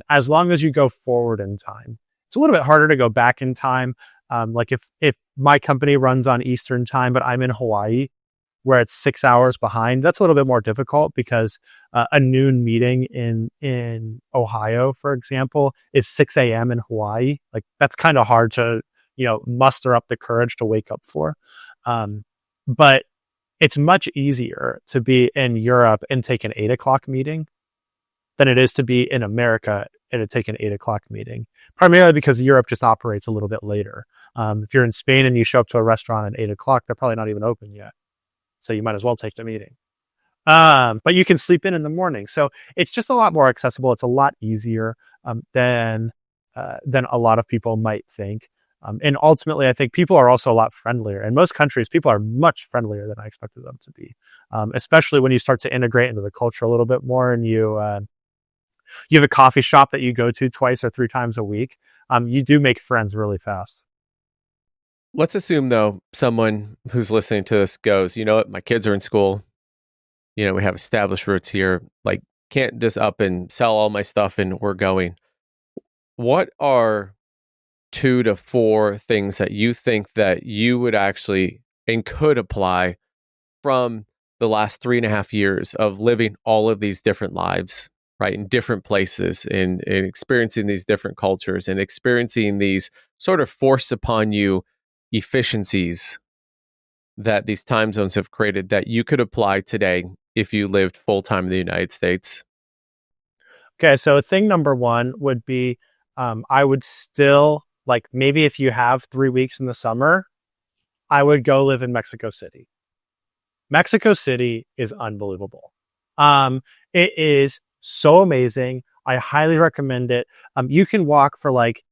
Speaker 1: As long as you go forward in time. It's a little bit harder to go back in time. Like if my company runs on Eastern time, but I'm in Hawaii, where it's 6 hours behind, that's a little bit more difficult because a noon meeting in Ohio, for example, is 6 a.m. in Hawaii. Like that's kind of hard to, muster up the courage to wake up for. But it's much easier to be in Europe and take an 8 o'clock meeting than it is to be in America and to take an 8 o'clock meeting, primarily because Europe just operates a little bit later. If you're in Spain and you show up to a restaurant at 8 o'clock, they're probably not even open yet. So you might as well take the meeting. But you can sleep in the morning. So it's just a lot more accessible. It's a lot easier than a lot of people might think. And ultimately, I think people are also a lot friendlier. In most countries, people are much friendlier than I expected them to be, especially when you start to integrate into the culture a little bit more and you have a coffee shop that you go to 2 or 3 times a week. You do make friends really fast.
Speaker 2: Let's assume though, someone who's listening to this goes, you know what, my kids are in school. We have established roots here. Like, can't just up and sell all my stuff and we're going. What are 2 to 4 things that you think that you would actually and could apply from the last 3.5 years of living all of these different lives, right, in different places and experiencing these different cultures and experiencing these sort of forced upon you efficiencies that these time zones have created that you could apply today if you lived full time in the United States?
Speaker 1: Okay, so thing number one would be I would still, like, maybe if you have 3 weeks in the summer, I would go live in Mexico City. Mexico City is unbelievable. It is so amazing. I highly recommend it. You can walk for like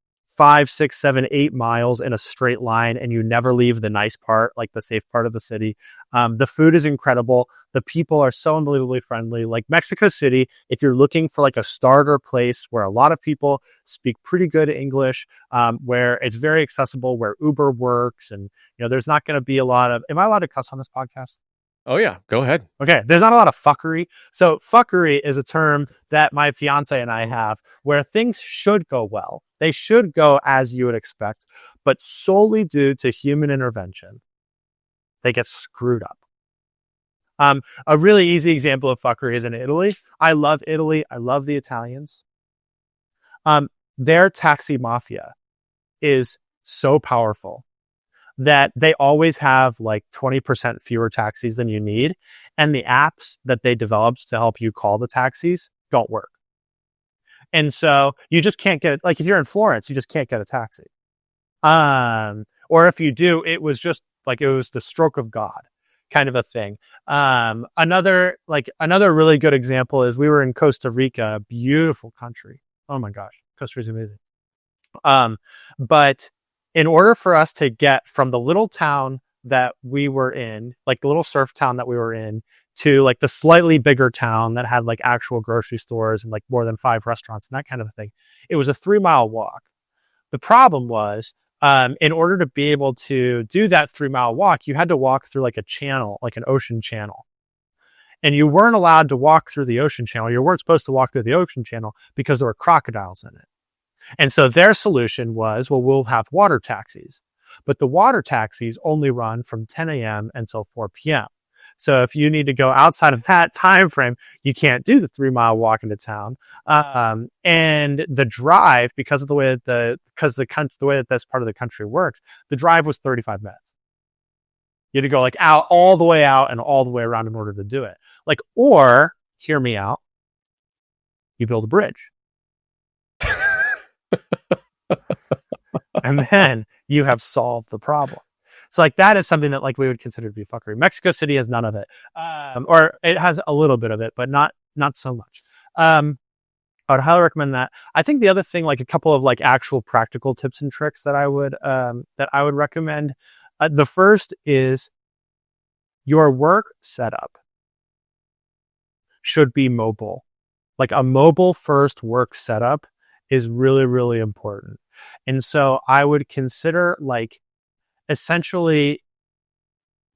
Speaker 1: 5, 6, 7, 8 miles in a straight line, and you never leave the nice part, like the safe part of the city. The food is incredible. The people are so unbelievably friendly. Like Mexico City, if you're looking for like a starter place where a lot of people speak pretty good English, where it's very accessible, where Uber works, and there's not going to be a lot of. Am I allowed to cuss on this podcast?
Speaker 2: Oh yeah, go ahead.
Speaker 1: Okay, there's not a lot of fuckery. So fuckery is a term that my fiance and I have where things should go well. They should go as you would expect, but solely due to human intervention, they get screwed up. A really easy example of fuckery is in Italy. I love Italy. I love the Italians. Their taxi mafia is so powerful that they always have like 20% fewer taxis than you need. And the apps that they developed to help you call the taxis don't work. And so you just can't get it. Like if you're in Florence, you just can't get a taxi. Or if you do, it was just like, it was the stroke of God kind of a thing. Another really good example is we were in Costa Rica, a beautiful country. Oh my gosh, Costa Rica is amazing. But in order for us to get from the little town that we were in, like the little surf town that we were in, to like the slightly bigger town that had like actual grocery stores and like more than 5 restaurants and that kind of thing, it was a 3-mile walk. The problem was, in order to be able to do that 3-mile walk, you had to walk through like a channel, like an ocean channel. And you weren't allowed to walk through the ocean channel. You weren't supposed to walk through the ocean channel because there were crocodiles in it. And so their solution was, well, we'll have water taxis. But the water taxis only run from 10 a.m. until 4 p.m. So if you need to go outside of that time frame, you can't do the 3-mile walk into town. And the drive, because of the way that the way that this part of the country works, the drive was 35 minutes. You had to go like out all the way out and all the way around in order to do it. Like, or hear me out, you build a bridge. And then you have solved the problem. So like that is something that like we would consider to be fuckery. Mexico City has none of it, or it has a little bit of it, but not so much. I would highly recommend that. I think the other thing, like a couple of like actual practical tips and tricks that I would recommend. The first is your work setup should be mobile. Like a mobile first work setup is really, really important. And so I would consider like essentially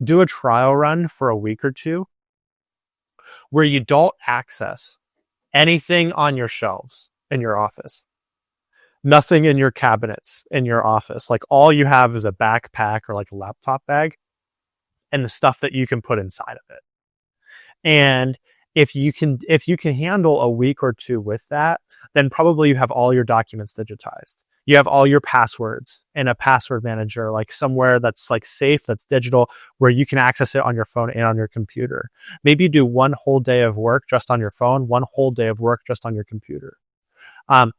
Speaker 1: do a trial run for a week or two where you don't access anything on your shelves in your office, nothing in your cabinets in your office. Like all you have is a backpack or like a laptop bag and the stuff that you can put inside of it. And if you can handle a week or two with that, then probably you have all your documents digitized. You have all your passwords in a password manager, like somewhere that's like safe, that's digital, where you can access it on your phone and on your computer. Maybe do one whole day of work just on your phone, one whole day of work just on your computer.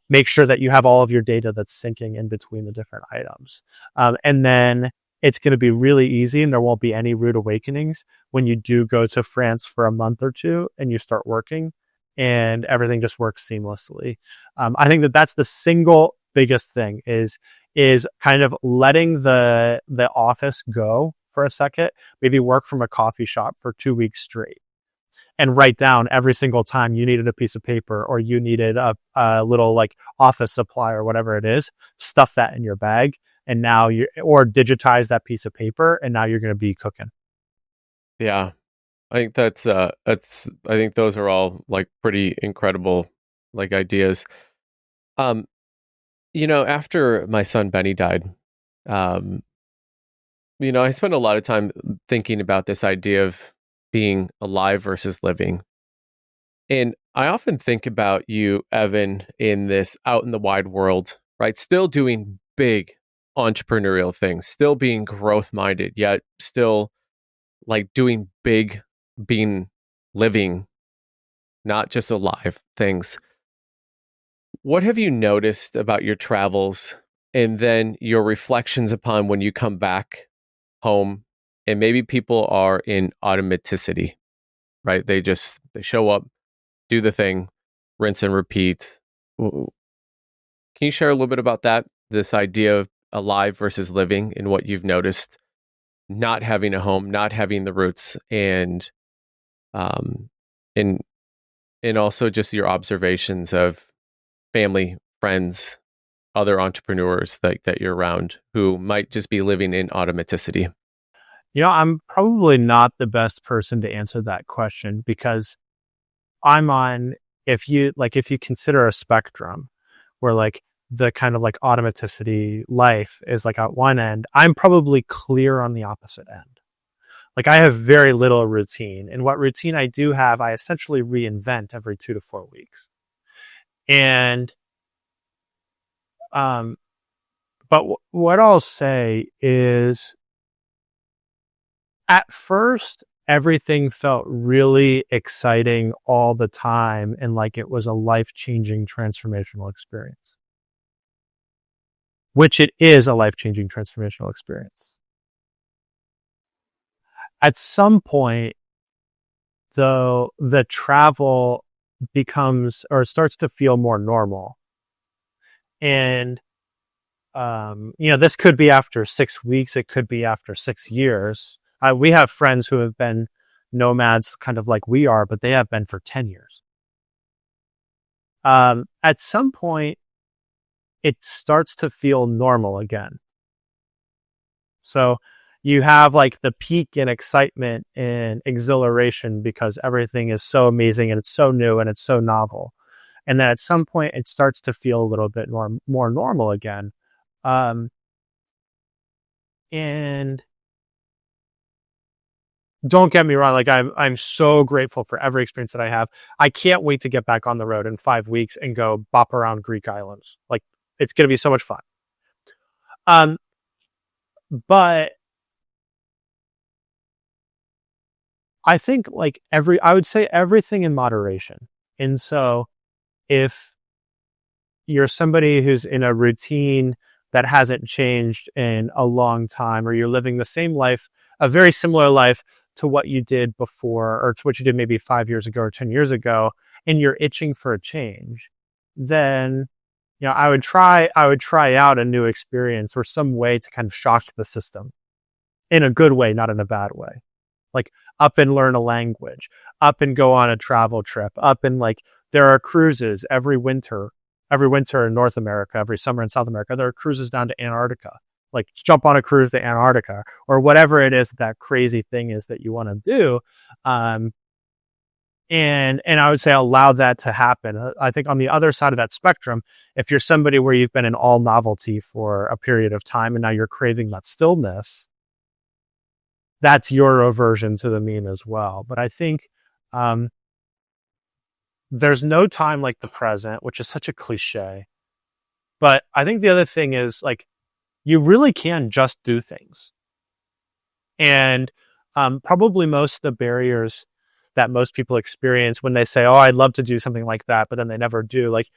Speaker 1: Make sure that you have all of your data that's syncing in between the different items. And then it's going to be really easy and there won't be any rude awakenings when you do go to France for a month or two and you start working and everything just works seamlessly. I think that that's the single biggest thing is kind of letting the office go for a second, maybe work from a coffee shop for 2 weeks straight and write down every single time you needed a piece of paper or you needed a little like office supply or whatever it is, stuff that in your bag. And now or digitize that piece of paper and now you're going to be cooking.
Speaker 2: Yeah. I think I think those are all like pretty incredible like ideas. After my son Benny died, I spent a lot of time thinking about this idea of being alive versus living. And I often think about you, Evan, in this out in the wide world, right? Still doing big entrepreneurial things, still being growth minded, yet still like doing big, being living, not just alive things. What have you noticed about your travels and then your reflections upon when you come back home and maybe people are in automaticity, right? They show up, do the thing, rinse and repeat. Can you share a little bit about that? this idea of alive versus living and what you've noticed, not having a home, not having the roots, um, and and also just your observations of family, friends, other entrepreneurs that you're around who might just be living in automaticity.
Speaker 1: I'm probably not the best person to answer that question because I'm on, if you consider a spectrum where like the kind of like automaticity life is like at one end, I'm probably clear on the opposite end. Like I have very little routine. And what routine I do have, I essentially reinvent every 2 to 4 weeks. And, um, but what I'll say is at first, everything felt really exciting all the time and like it was a life changing transformational experience, which it is a life changing transformational experience. At some point, though, the travel becomes or starts to feel more normal. And, this could be after 6 weeks, it could be after 6 years. We have friends who have been nomads kind of like we are, but they have been for 10 years. At some point, it starts to feel normal again. So you have like the peak in excitement and exhilaration because everything is so amazing and it's so new and it's so novel. And then at some point, it starts to feel a little bit more normal again. Um, and don't get me wrong, like I'm so grateful for every experience that I have. I can't wait to get back on the road in 5 weeks and go bop around Greek islands. Like it's gonna be so much fun. Um, but I think like I would say everything in moderation. And so if you're somebody who's in a routine that hasn't changed in a long time, or you're living the same life, a very similar life to what you did before, or to what you did maybe 5 years ago or 10 years ago, and you're itching for a change, then I would try out a new experience or some way to kind of shock the system in a good way, not in a bad way. Like up and learn a language, up and go on a travel trip, up and like there are cruises every winter in North America, every summer in South America. There are cruises down to Antarctica. Like jump on a cruise to Antarctica or whatever it is that crazy thing is that you want to do. Um, and I would say allow that to happen. I think on the other side of that spectrum, if you're somebody where you've been in all novelty for a period of time and now you're craving that stillness, that's your aversion to the mean as well. But I think um, there's no time like the present, which is such a cliche. But I think the other thing is like you really can just do things. And probably most of the barriers that most people experience when they say, "Oh, I'd love to do something like that," but then they never do. Like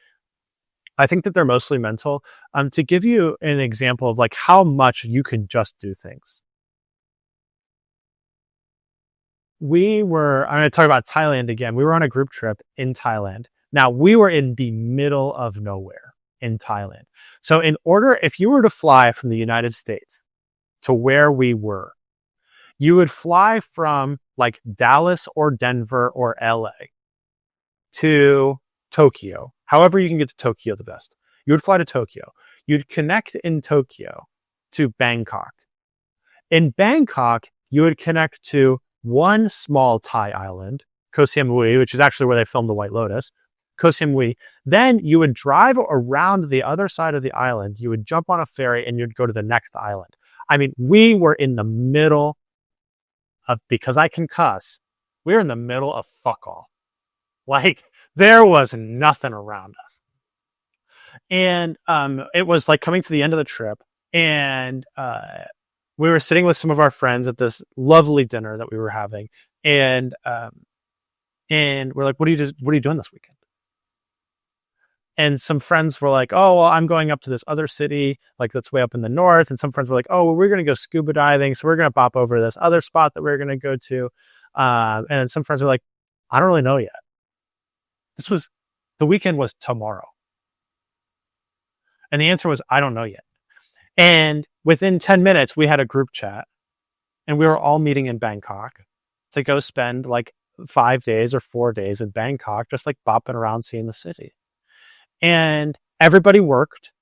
Speaker 1: I think that they're mostly mental. To give you an example of like how much you can just do things. I'm going to talk about Thailand again. We were on a group trip in Thailand. Now, we were in the middle of nowhere in Thailand. So, if you were to fly from the United States to where we were, you would fly from like Dallas or Denver or LA to Tokyo. However, you can get to Tokyo the best. You would fly to Tokyo. You'd connect in Tokyo to Bangkok. In Bangkok, you would connect to one small Thai island, Koh Samui, which is actually where they filmed The White Lotus, Koh Samui. Then you would drive around the other side of the island. You would jump on a ferry and you'd go to the next island. I mean, we were in the middle of, because I can cuss, we were in the middle of fuck all. Like, there was nothing around us. And it was like coming to the end of the trip. And we were sitting with some of our friends at this lovely dinner that we were having, and we're like, "What are you doing this weekend?" And some friends were like, "Oh, well, I'm going up to this other city, like that's way up in the north." And some friends were like, "Oh, well, we're going to go scuba diving, so we're going to pop over to this other spot that we're going to go to." And some friends were like, "I don't really know yet." The weekend was tomorrow. And the answer was, I don't know yet. And within 10 minutes, we had a group chat and we were all meeting in Bangkok to go spend like 5 days or 4 days in Bangkok, just like bopping around seeing the city. And everybody worked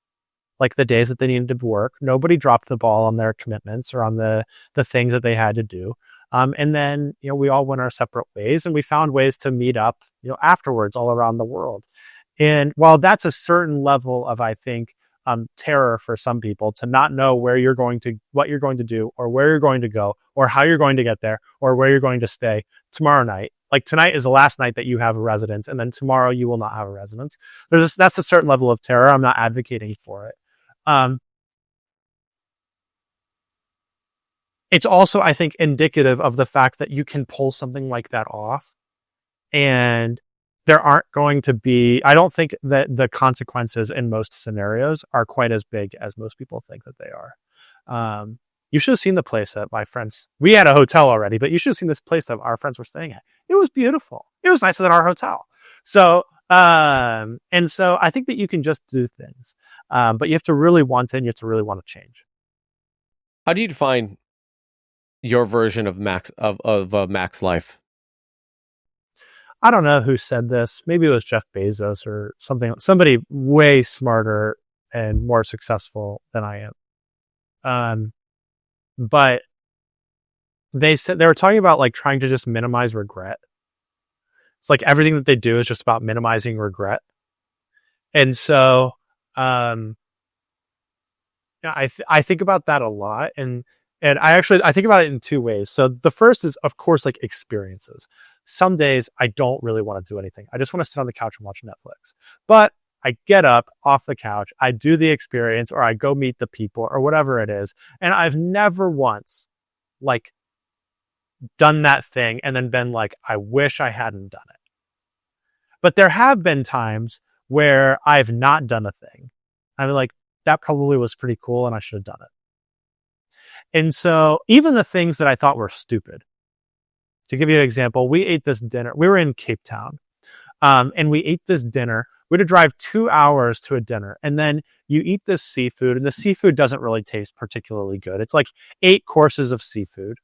Speaker 1: like the days that they needed to work. Nobody dropped the ball on their commitments or on the things that they had to do. And then, we all went our separate ways and we found ways to meet up, afterwards all around the world. And while that's a certain level of, I think, terror for some people to not know what you're going to do or where you're going to go or how you're going to get there or where you're going to stay tomorrow night. Like tonight is the last night that you have a residence and then tomorrow you will not have a residence. That's a certain level of terror. I'm not advocating for it. Um, it's also, I think, indicative of the fact that you can pull something like that off and there aren't going to be, I don't think that the consequences in most scenarios are quite as big as most people think that they are. You should have seen the place that my friends, we had a hotel already, but you should have seen this place that our friends were staying at. It was beautiful. It was nicer than our hotel. So, and so I think that you can just do things, but you have to really want it and you have to really want to change.
Speaker 2: How do you define your version of max life?
Speaker 1: I don't know who said this. Maybe it was Jeff Bezos or somebody way smarter and more successful than I am. But they were talking about like trying to just minimize regret. It's like everything that they do is just about minimizing regret. And so, I think about that a lot. And I think about it in two ways. So the first is, of course, like experiences. Some days I don't really want to do anything. I just want to sit on the couch and watch Netflix. But I get up off the couch, I do the experience, or I go meet the people or whatever it is. And I've never once like done that thing and then been like, I wish I hadn't done it. But there have been times where I've not done a thing. I'm like, that probably was pretty cool and I should have done it. And so even the things that I thought were stupid, to give you an example, we ate this dinner. We were in Cape Town, and we ate this dinner. We had to drive 2 hours to a dinner, and then you eat this seafood, and the seafood doesn't really taste particularly good. It's like 8 courses of seafood,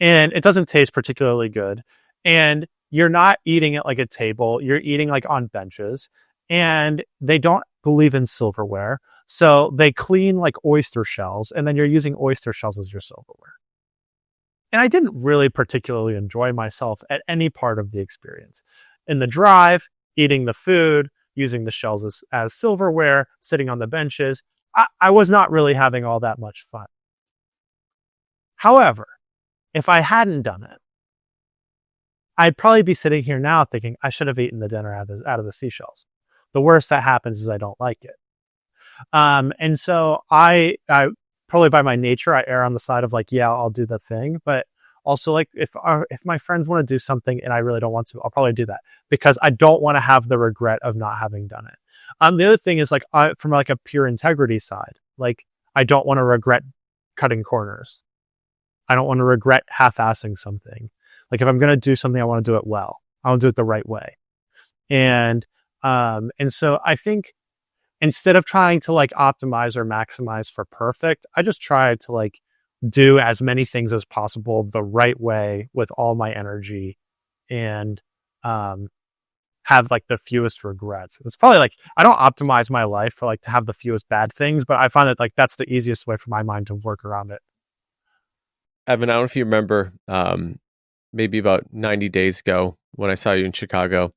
Speaker 1: and it doesn't taste particularly good. And you're not eating at like a table. You're eating like on benches, and they don't believe in silverware. So they clean like oyster shells, and then you're using oyster shells as your silverware. And I didn't really particularly enjoy myself at any part of the experience. In the drive, eating the food, using the shells as silverware, sitting on the benches, I was not really having all that much fun. However, if I hadn't done it, I'd probably be sitting here now thinking I should have eaten the dinner out of the seashells. The worst that happens is I don't like it. And so I probably by my nature, I err on the side of like, yeah, I'll do the thing. But also like if my friends want to do something and I really don't want to, I'll probably do that because I don't want to have the regret of not having done it. The other thing is like from like a pure integrity side, like I don't want to regret cutting corners. I don't want to regret half-assing something. Like if I'm going to do something, I want to do it well. I want to do it the right way. And so I think instead of trying to like optimize or maximize for perfect, I just try to like do as many things as possible the right way with all my energy and have like the fewest regrets. It's probably like, I don't optimize my life for like to have the fewest bad things, but I find that like that's the easiest way for my mind to work around it.
Speaker 2: Evan, I don't know if you remember, maybe about 90 days ago when I saw you in Chicago,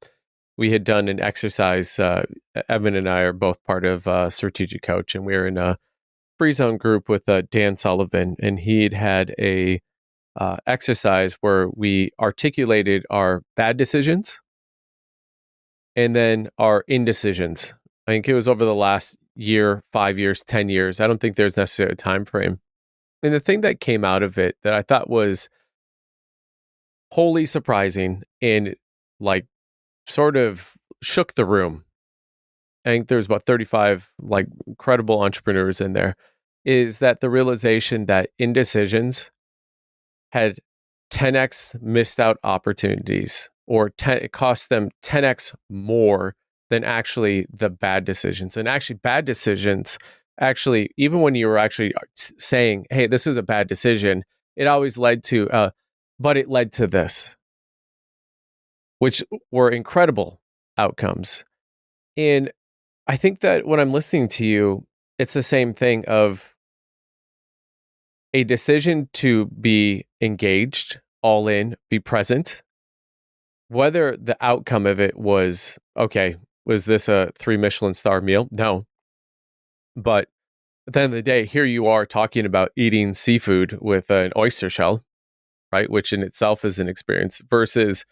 Speaker 2: we had done an exercise. Evan and I are both part of Strategic Coach, and we were in a free zone group with Dan Sullivan, and he'd had a exercise where we articulated our bad decisions and then our indecisions. I think it was over the last year, 5 years, 10 years. I don't think there's necessarily a time frame. And the thing that came out of it that I thought was wholly surprising and like sort of shook the room. I think there's about 35 like incredible entrepreneurs in there, is that the realization that indecisions had 10x missed out opportunities, or it cost them 10x more than actually the bad decisions. And actually, bad decisions, actually, even when you were actually saying, hey, this is a bad decision, it always led to, but it led to this, which were incredible outcomes. And I think that when I'm listening to you, it's the same thing of a decision to be engaged, all in, be present, whether the outcome of it was, okay, was this a 3 Michelin star meal? No. But at the end of the day, here you are talking about eating seafood with an oyster shell, right? Which in itself is an experience versus,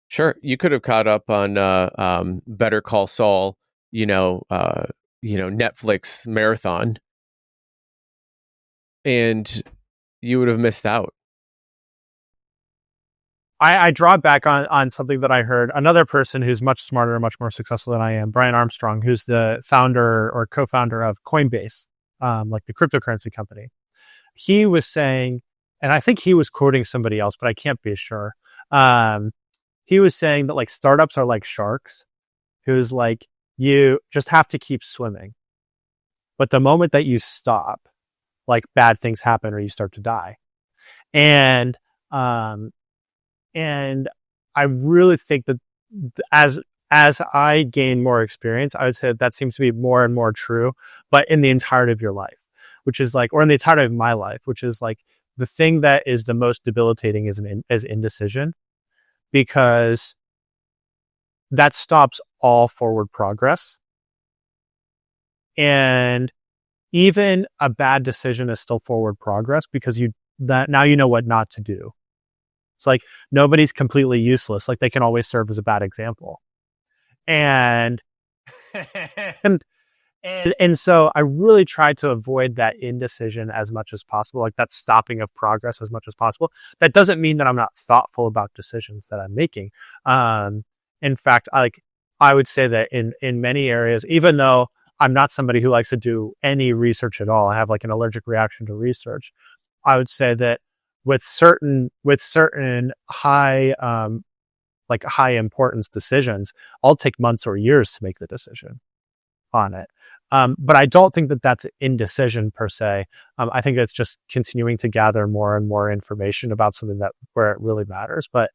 Speaker 2: sure, you could have caught up on Better Call Saul, Netflix marathon, and you would have missed out.
Speaker 1: I draw back on something that I heard. Another person who's much smarter and much more successful than I am, Brian Armstrong, who's the founder or co-founder of Coinbase, like the cryptocurrency company. He was saying, and I think he was quoting somebody else, but I can't be sure. He was saying that like startups are like sharks, who's like, you just have to keep swimming. But the moment that you stop, like bad things happen or you start to die. And um, and I really think that as I gain more experience, I would say that seems to be more and more true, but in the entirety of your life, which is like, or in the entirety of my life, which is like the thing that is the most debilitating is indecision, because that stops all forward progress. And even a bad decision is still forward progress because now you know what not to do. It's like nobody's completely useless. Like they can always serve as a bad example. And and and so I really try to avoid that indecision as much as possible, like that stopping of progress as much as possible. That doesn't mean that I'm not thoughtful about decisions that I'm making. In fact, I would say that in many areas, even though I'm not somebody who likes to do any research at all, I have like an allergic reaction to research. I would say that with certain high like high importance decisions, I'll take months or years to make the decision on it. But I don't think that that's indecision per se. I think it's just continuing to gather more and more information about something that where it really matters. But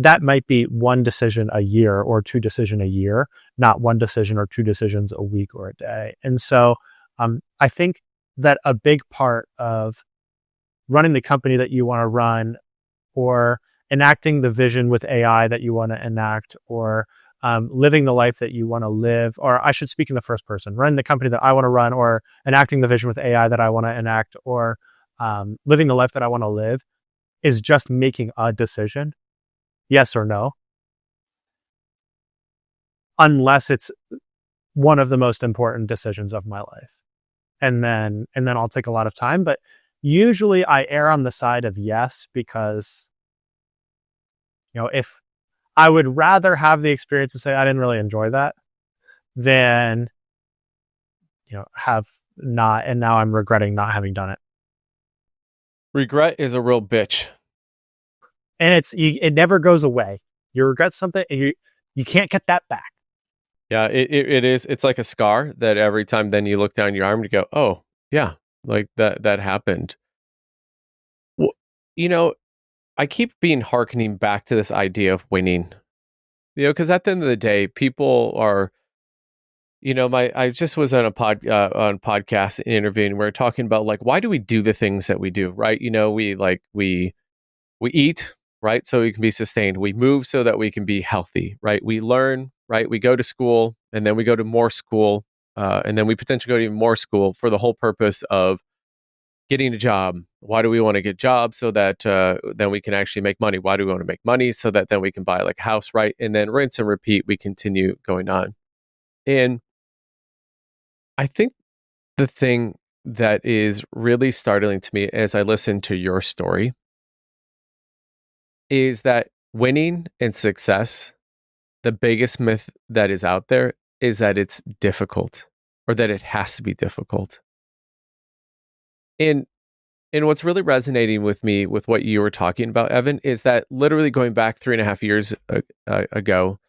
Speaker 1: that might be one decision a year or two decision a year, not one decision or two decisions a week or a day. And so I think that a big part of running the company that you want to run, or enacting the vision with AI that you want to enact, or living the life that you want to live, or I should speak in the first person, running the company that I want to run, or enacting the vision with AI that I want to enact, or living the life that I want to live, is just making a decision, yes or no, unless it's one of the most important decisions of my life. And then I'll take a lot of time. But usually I err on the side of yes, because, if I would rather have the experience to say I didn't really enjoy that than, have not, and now I'm regretting not having done it.
Speaker 2: Regret is a real bitch.
Speaker 1: And it never goes away. You regret something and you can't get that back.
Speaker 2: Yeah, it is. It's like a scar that every time then you look down your arm and you go, oh, yeah, like that happened. Well, I keep being hearkening back to this idea of winning, because at the end of the day, people are, I just was on a on podcast interviewing. We're talking about like, why do we do the things that we do, right? We eat, right? So we can be sustained. We move so that we can be healthy, right? We learn, right? We go to school and then we go to more school. And then we potentially go to even more school for the whole purpose of getting a job. Why do we want to get jobs? So that then we can actually make money. Why do we want to make money? So that then we can buy like a house, right? And then rinse and repeat. We continue going on. And I think the thing that is really startling to me as I listen to your story is that winning and success, the biggest myth that is out there is that it's difficult, or that it has to be difficult. And what's really resonating with me with what you were talking about, Evan, is that literally going back 3.5 years ago,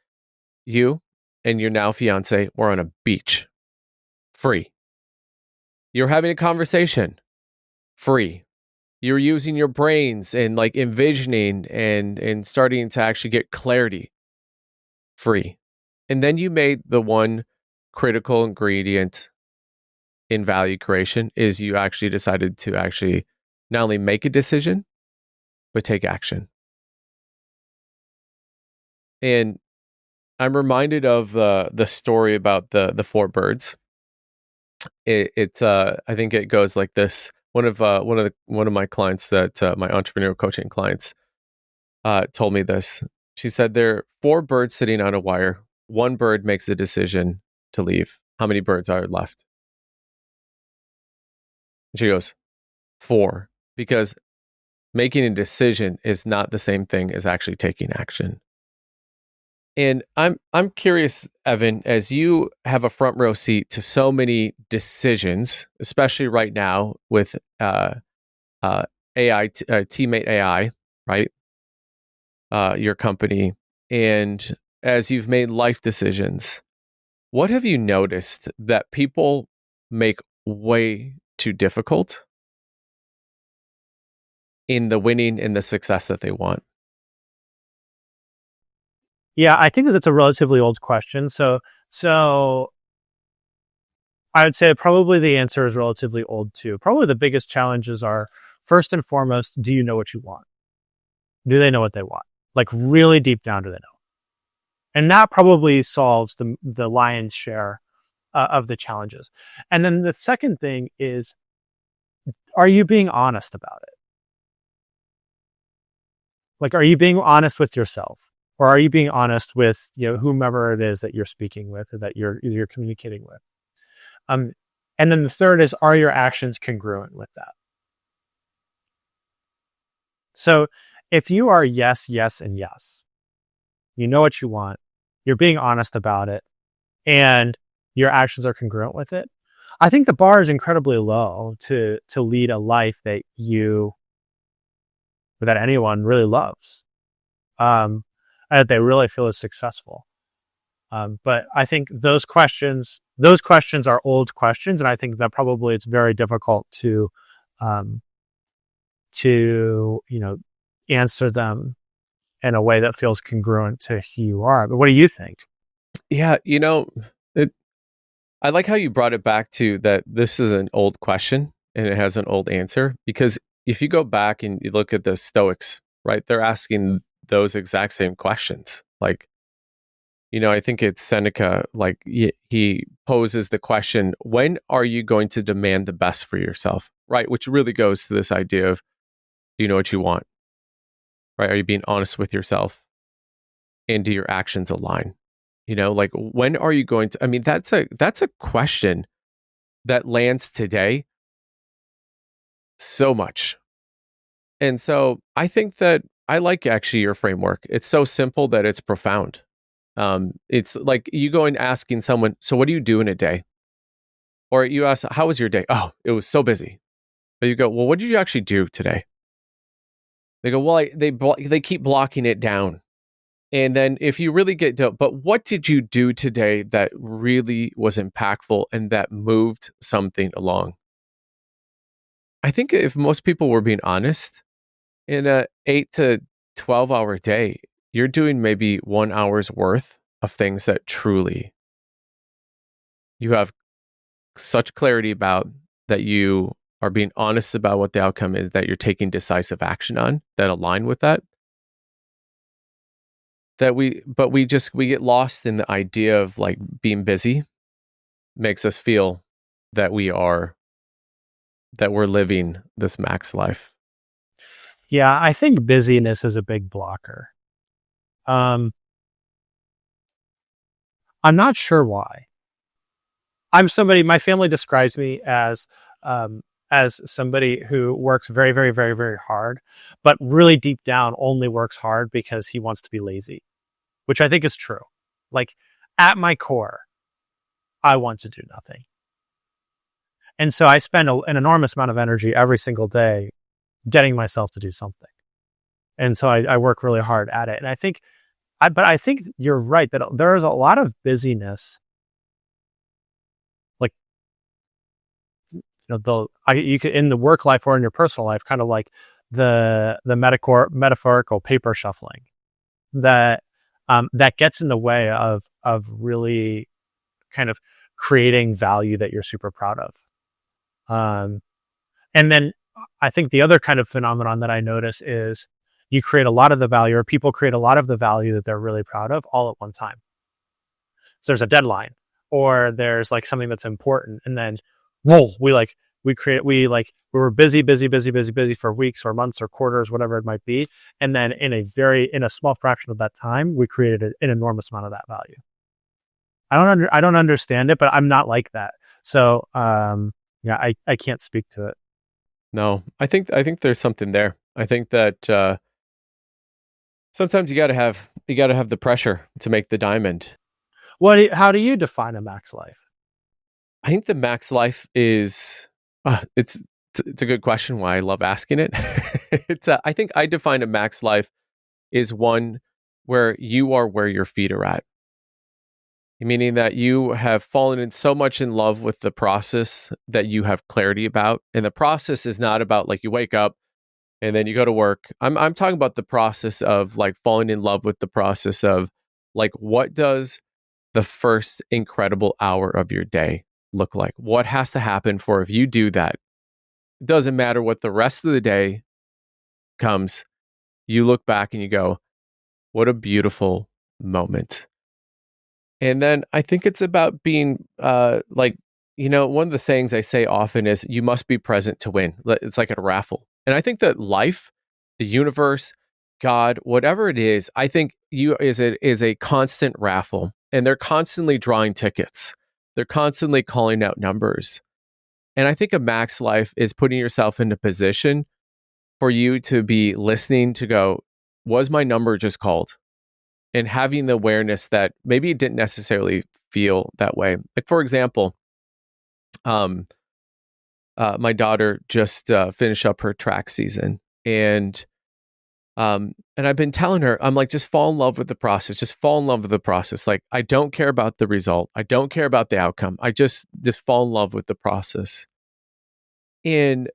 Speaker 2: you and your now fiance were on a beach, free. You're having a conversation, free. You're using your brains and like envisioning and starting to actually get clarity, free. And then you made the one critical ingredient in value creation is you actually decided to actually not only make a decision, but take action. And I'm reminded of the story about the four birds. I think it goes like this. One of my clients that my entrepreneurial coaching clients told me this. She said there are four birds sitting on a wire. One bird makes a decision to leave. How many birds are left? She goes, four, because making a decision is not the same thing as actually taking action. And I'm curious, Evan, as you have a front row seat to so many decisions, especially right now with uh, teammate AI, right? Your company, and as you've made life decisions, what have you noticed that people make way too difficult in the winning and the success that they want?
Speaker 1: Yeah, I think that that's a relatively old question. So I would say probably the answer is relatively old too. Probably the biggest challenges are first and foremost, do you know what you want? Do they know what they want? Like really deep down, do they know? And that probably solves the lion's share of the challenges. And then the second thing is, are you being honest about it? Like, are you being honest with yourself, or are you being honest with whomever it is that you're speaking with or that you're communicating with? Um, and then the third is, are your actions congruent with that? So if you are yes, yes, and yes, you know what you want, you're being honest about it, and your actions are congruent with it, I think the bar is incredibly low to lead a life that anyone really loves, and that they really feel is successful. But I think those questions are old questions, and I think that probably it's very difficult um, to answer them in a way that feels congruent to who you are. But what do you think?
Speaker 2: Yeah, it, I like how you brought it back to that this is an old question and it has an old answer, because if you go back and you look at the Stoics, right, they're asking those exact same questions. Like, I think it's Seneca, like he poses the question, when are you going to demand the best for yourself? Right. Which really goes to this idea of, do you know what you want? Right. Are you being honest with yourself? And do your actions align? Like when are you going to, I mean, that's a question that lands today so much. And so I think that I like actually your framework. It's so simple that it's profound. It's like you go and asking someone, so what do you do in a day? Or you ask, how was your day? Oh, it was so busy. But you go, well, what did you actually do today? They go, well, they keep blocking it down. And then if you really get to, but what did you do today that really was impactful and that moved something along? I think if most people were being honest, in a 8 to 12 hour day, you're doing maybe 1 hour's worth of things that truly you have such clarity about, that you are being honest about what the outcome is, that you're taking decisive action on that align with that. We get lost in the idea of like being busy makes us feel that we're living this max life.
Speaker 1: Yeah, I think busyness is a big blocker. Um, I'm not sure why. My family describes me as somebody who works very, very, very, very hard, but really deep down only works hard because he wants to be lazy, which I think is true. Like at my core, I want to do nothing. And so I spend an enormous amount of energy every single day getting myself to do something. And so I work really hard at it. And I think but I think you're right that there is a lot of busyness, like, you could in the work life or in your personal life, kind of like the metaphorical paper shuffling that that gets in the way of really kind of creating value that you're super proud of. Um, and then I think the other kind of phenomenon that I notice is you create a lot of the value, or people create a lot of the value that they're really proud of all at one time. So there's a deadline, or there's like something that's important, and then whoa, we were busy for weeks or months or quarters, whatever it might be, and then in a small fraction of that time, we created an enormous amount of that value. I don't understand it, but I'm not like that. So yeah, I can't speak to it.
Speaker 2: No, I think there's something there. I think that sometimes you got to have the pressure to make the diamond.
Speaker 1: How do you define a max life?
Speaker 2: I think the max life is it's a good question. Why I love asking it. I think I define a max life is one where you are where your feet are at, meaning that you have fallen in so much in love with the process that you have clarity about, and the process is not about like you wake up and then you go to work. I'm talking about the process of like falling in love with the process of like what does the first incredible hour of your day look like? What has to happen for if you do that? It doesn't matter what the rest of the day comes. You look back and you go, what a beautiful moment. And then I think it's about being one of the sayings I say often is you must be present to win. It's like a raffle. And I think that life, the universe, God, whatever it is, I think is a constant raffle. And they're constantly drawing tickets. They're constantly calling out numbers. And I think a max life is putting yourself in a position for you to be listening to go, was my number just called? And having the awareness that maybe it didn't necessarily feel that way. Like, for example, um, my daughter just finished up her track season, and I've been telling her, I'm like, just fall in love with the process. Just fall in love with the process. Like, I don't care about the result. I don't care about the outcome. I just fall in love with the process. And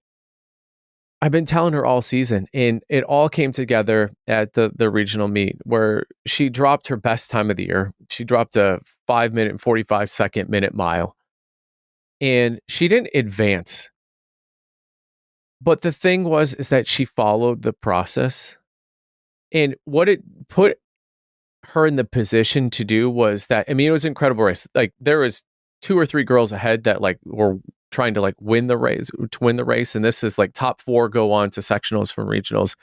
Speaker 2: I've been telling her all season, and it all came together at the regional meet where she dropped her best time of the year. She dropped a 5 minute and 45-second minute mile, and she didn't advance. But the thing was, is that she followed the process, and what it put her in the position to do was that, I mean, it was an incredible race. Like there was two or three girls ahead that like were trying to like win the race, and this is like top four go on to sectionals from regionals.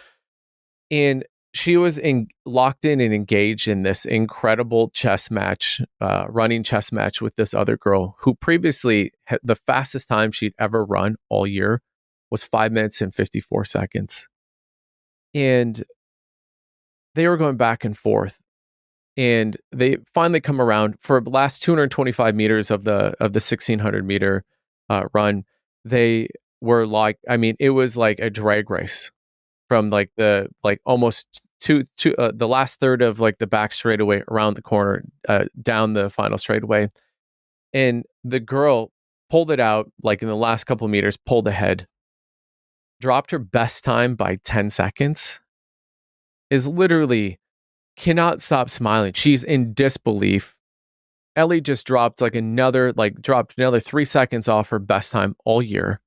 Speaker 2: And she was locked in and engaged in this incredible chess match, running chess match with this other girl who previously the fastest time she'd ever run all year was 5 minutes and 54 seconds. And they were going back and forth, and they finally come around for the last 225 meters of the 1600 meter run. They were like, I mean, it was like a drag race from like the like almost to the last third of like the back straightaway around the corner down the final straightaway, and the girl pulled it out like in the last couple of meters, pulled ahead, dropped her best time by 10 seconds, is literally cannot stop smiling. She's in disbelief. Ellie just dropped dropped another 3 seconds off her best time all year.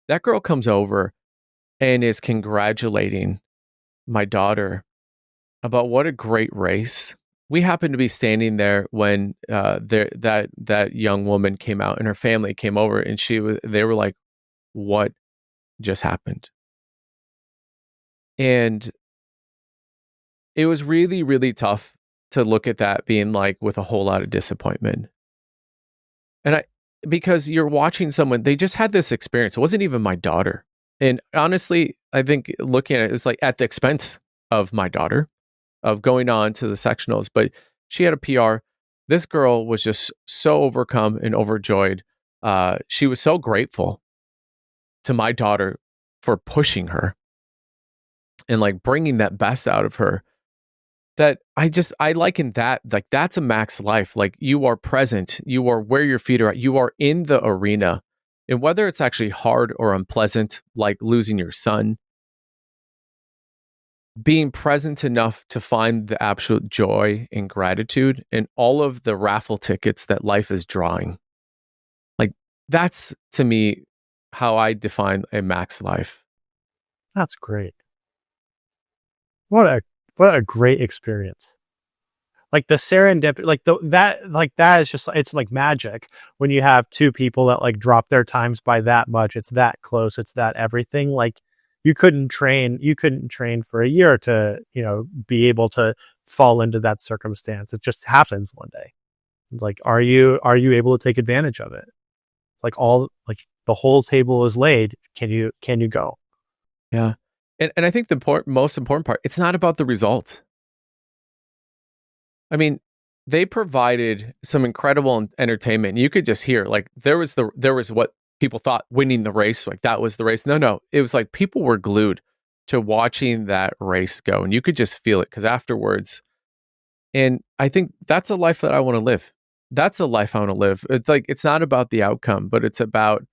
Speaker 2: That girl comes over and is congratulating my daughter about what a great race. We happened to be standing there when that young woman came out and her family came over, and they were like, what just happened? And it was really, really tough to look at that being like with a whole lot of disappointment. And because you're watching someone, they just had this experience. It wasn't even my daughter. And honestly, I think looking at it, it was like at the expense of my daughter, of going on to the sectionals. But she had a PR. This girl was just so overcome and overjoyed. She was so grateful to my daughter for pushing her and like bringing that best out of her. that I liken that, like, that's a max life. Like, you are present, you are where your feet are at, you are in the arena. And whether it's actually hard or unpleasant, like losing your son, being present enough to find the absolute joy and gratitude in all of the raffle tickets that life is drawing. Like, that's to me how I define a max life.
Speaker 1: That's great. What a what a great experience. Like the serendipity, like that is just it's like magic when you have two people that like drop their times by that much. It's that close. It's that everything. Like you couldn't train for a year to, be able to fall into that circumstance. It just happens one day. It's like, are you able to take advantage of it? Like like the whole table is laid. Can you go?
Speaker 2: Yeah. And I think the most important part, it's not about the result. I mean, they provided some incredible entertainment. You could just hear, like, there was what people thought winning the race, like that was the race. No, it was like people were glued to watching that race go, and you could just feel it because afterwards. And I think that's a life that I want to live. That's a life I want to live. It's like it's not about the outcome, but it's about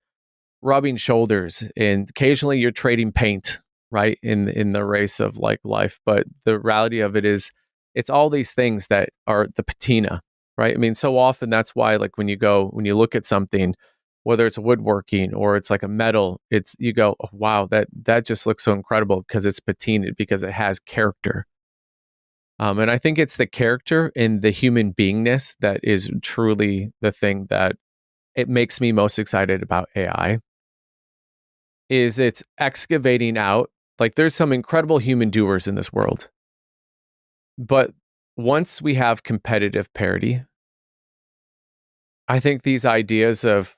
Speaker 2: rubbing shoulders, and occasionally you're trading paint, right, in the race of like life. But the reality of it is it's all these things that are the patina, right? I mean, so often that's why, like, when you look at something, whether it's woodworking or it's like a metal, it's you go, oh, wow, that just looks so incredible because it's patinaed, because it has character. And I think it's the character and the human beingness that is truly the thing that it makes me most excited about AI. Is it's excavating out, like, there's some incredible human doers in this world, but once we have competitive parity, I think these ideas of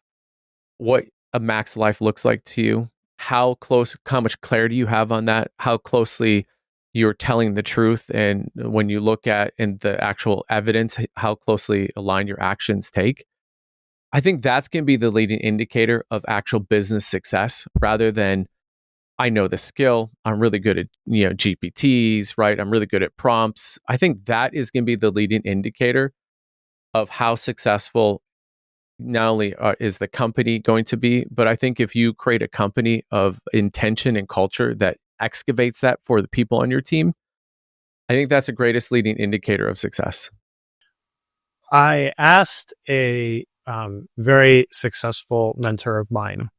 Speaker 2: what a max life looks like to you, how much clarity you have on that, how closely you're telling the truth, and when you look at in the actual evidence, how closely aligned your actions take. I think that's going to be the leading indicator of actual business success, rather than I know the skill. I'm really good at, GPTs, right? I'm really good at prompts. I think that is going to be the leading indicator of how successful not only is the company going to be, but I think if you create a company of intention and culture that excavates that for the people on your team, I think that's the greatest leading indicator of success.
Speaker 1: I asked a very successful mentor of mine,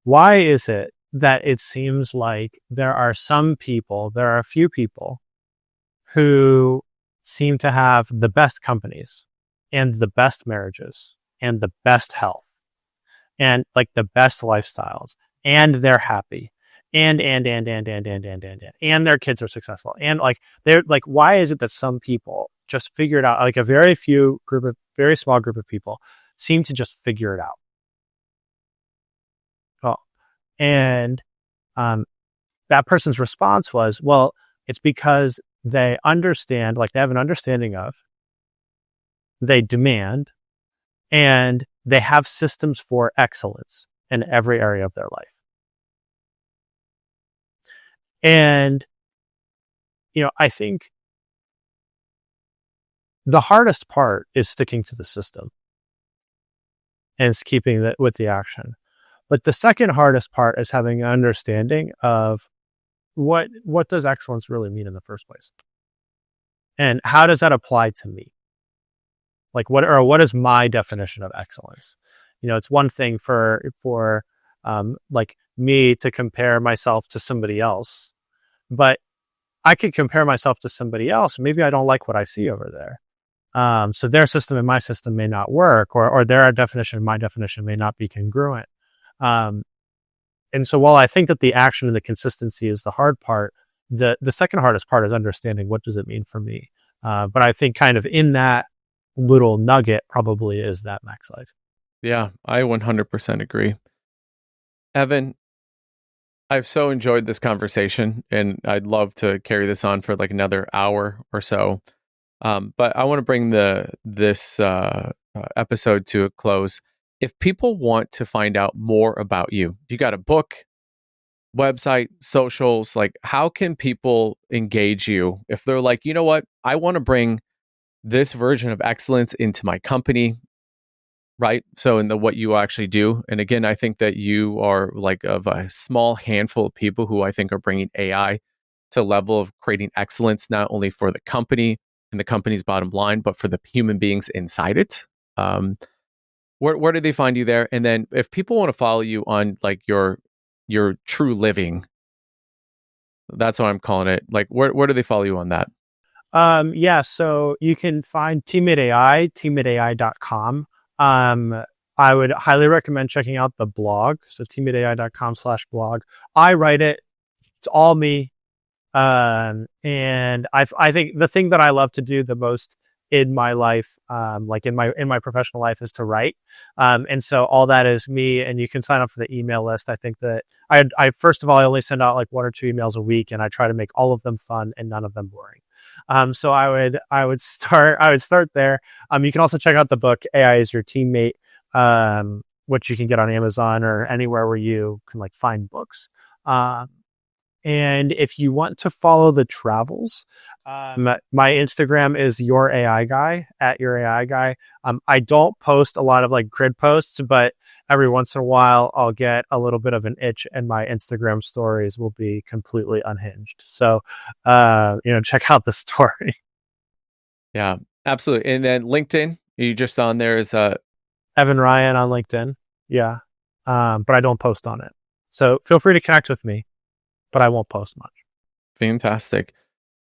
Speaker 1: why is it that it seems like there are a few people who seem to have the best companies and the best marriages and the best health and like the best lifestyles, and they're happy, and their kids are successful, and like they're like, why is it that some people just figure it out, like a very small group of people seem to just figure it out? Well, and um, that person's response was, well, it's because they understand, like they have an understanding of, they demand, and they have systems for excellence in every area of their life. And, I think the hardest part is sticking to the system and it's keeping that with the action. But the second hardest part is having an understanding of what does excellence really mean in the first place? And how does that apply to me? Like what is my definition of excellence? It's one thing for like me to compare myself to somebody else, but I could compare myself to somebody else. Maybe I don't like what I see over there. So their system and my system may not work, or their definition and my definition may not be congruent. Um, and so while I think that the action and the consistency is the hard part, the second hardest part is understanding what does it mean for me. But I think kind of in that little nugget probably is that max life.
Speaker 2: Yeah, I 100% agree. Evan, I've so enjoyed this conversation, and I'd love to carry this on for like another hour or so. But I want to bring this episode to a close. If people want to find out more about you, you got a book, website, socials, like how can people engage you if they're like, you know what, I want to bring this version of excellence into my company, right? So in the what you actually do. And again, I think that you are like of a small handful of people who I think are bringing AI to level of creating excellence, not only for the company and the company's bottom line, but for the human beings inside it. Um, where do they find you there? And then if people want to follow you on like your true living, that's what I'm calling it. Like where do they follow you on that?
Speaker 1: Yeah, so you can find Teammate AI, teammateai.com. I would highly recommend checking out the blog. So teammateai.com/blog. I write it. It's all me. And I think the thing that I love to do the most in my life, like in my professional life, is to write. And so all that is me. And you can sign up for the email list. I think that I first of all, I only send out like 1 or 2 emails a week, and I try to make all of them fun and none of them boring. So I would start there. You can also check out the book AI is Your Teammate, which you can get on Amazon or anywhere where you can like find books. And if you want to follow the travels, my Instagram is your AI guy at your AI guy. I don't post a lot of like grid posts, but every once in a while I'll get a little bit of an itch and my Instagram stories will be completely unhinged. So, check out the story.
Speaker 2: Yeah, absolutely. And then LinkedIn, you just on there is
Speaker 1: Evan Ryan on LinkedIn. Yeah. But I don't post on it. So feel free to connect with me, but I won't post much.
Speaker 2: fantastic.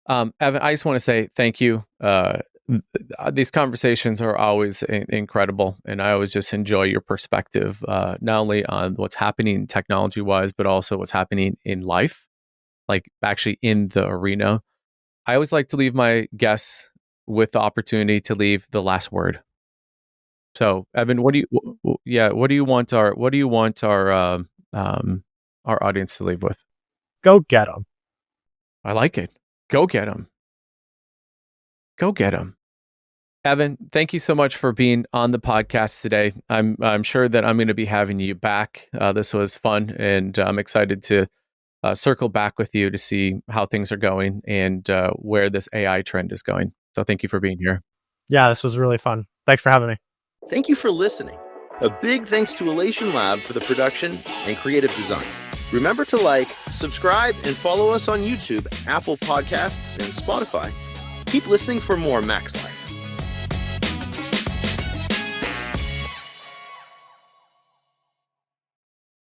Speaker 2: Evan, I just want to say thank you. These conversations are always incredible, and I always just enjoy your perspective, not only on what's happening technology wise, but also what's happening in life, like actually in the arena. I always like to leave my guests with the opportunity to leave the last word. So, Evan, what do you want our audience to leave with?
Speaker 1: Go get them.
Speaker 2: I like it. Go get them. Go get them. Evan, thank you so much for being on the podcast today. I'm sure that I'm going to be having you back. This was fun, and I'm excited to circle back with you to see how things are going and where this AI trend is going. So thank you for being here.
Speaker 1: Yeah, this was really fun. Thanks for having me.
Speaker 3: Thank you for listening. A big thanks to Elation Lab for the production and creative design. Remember to like, subscribe, and follow us on YouTube, Apple Podcasts, and Spotify. Keep listening for more Max Life.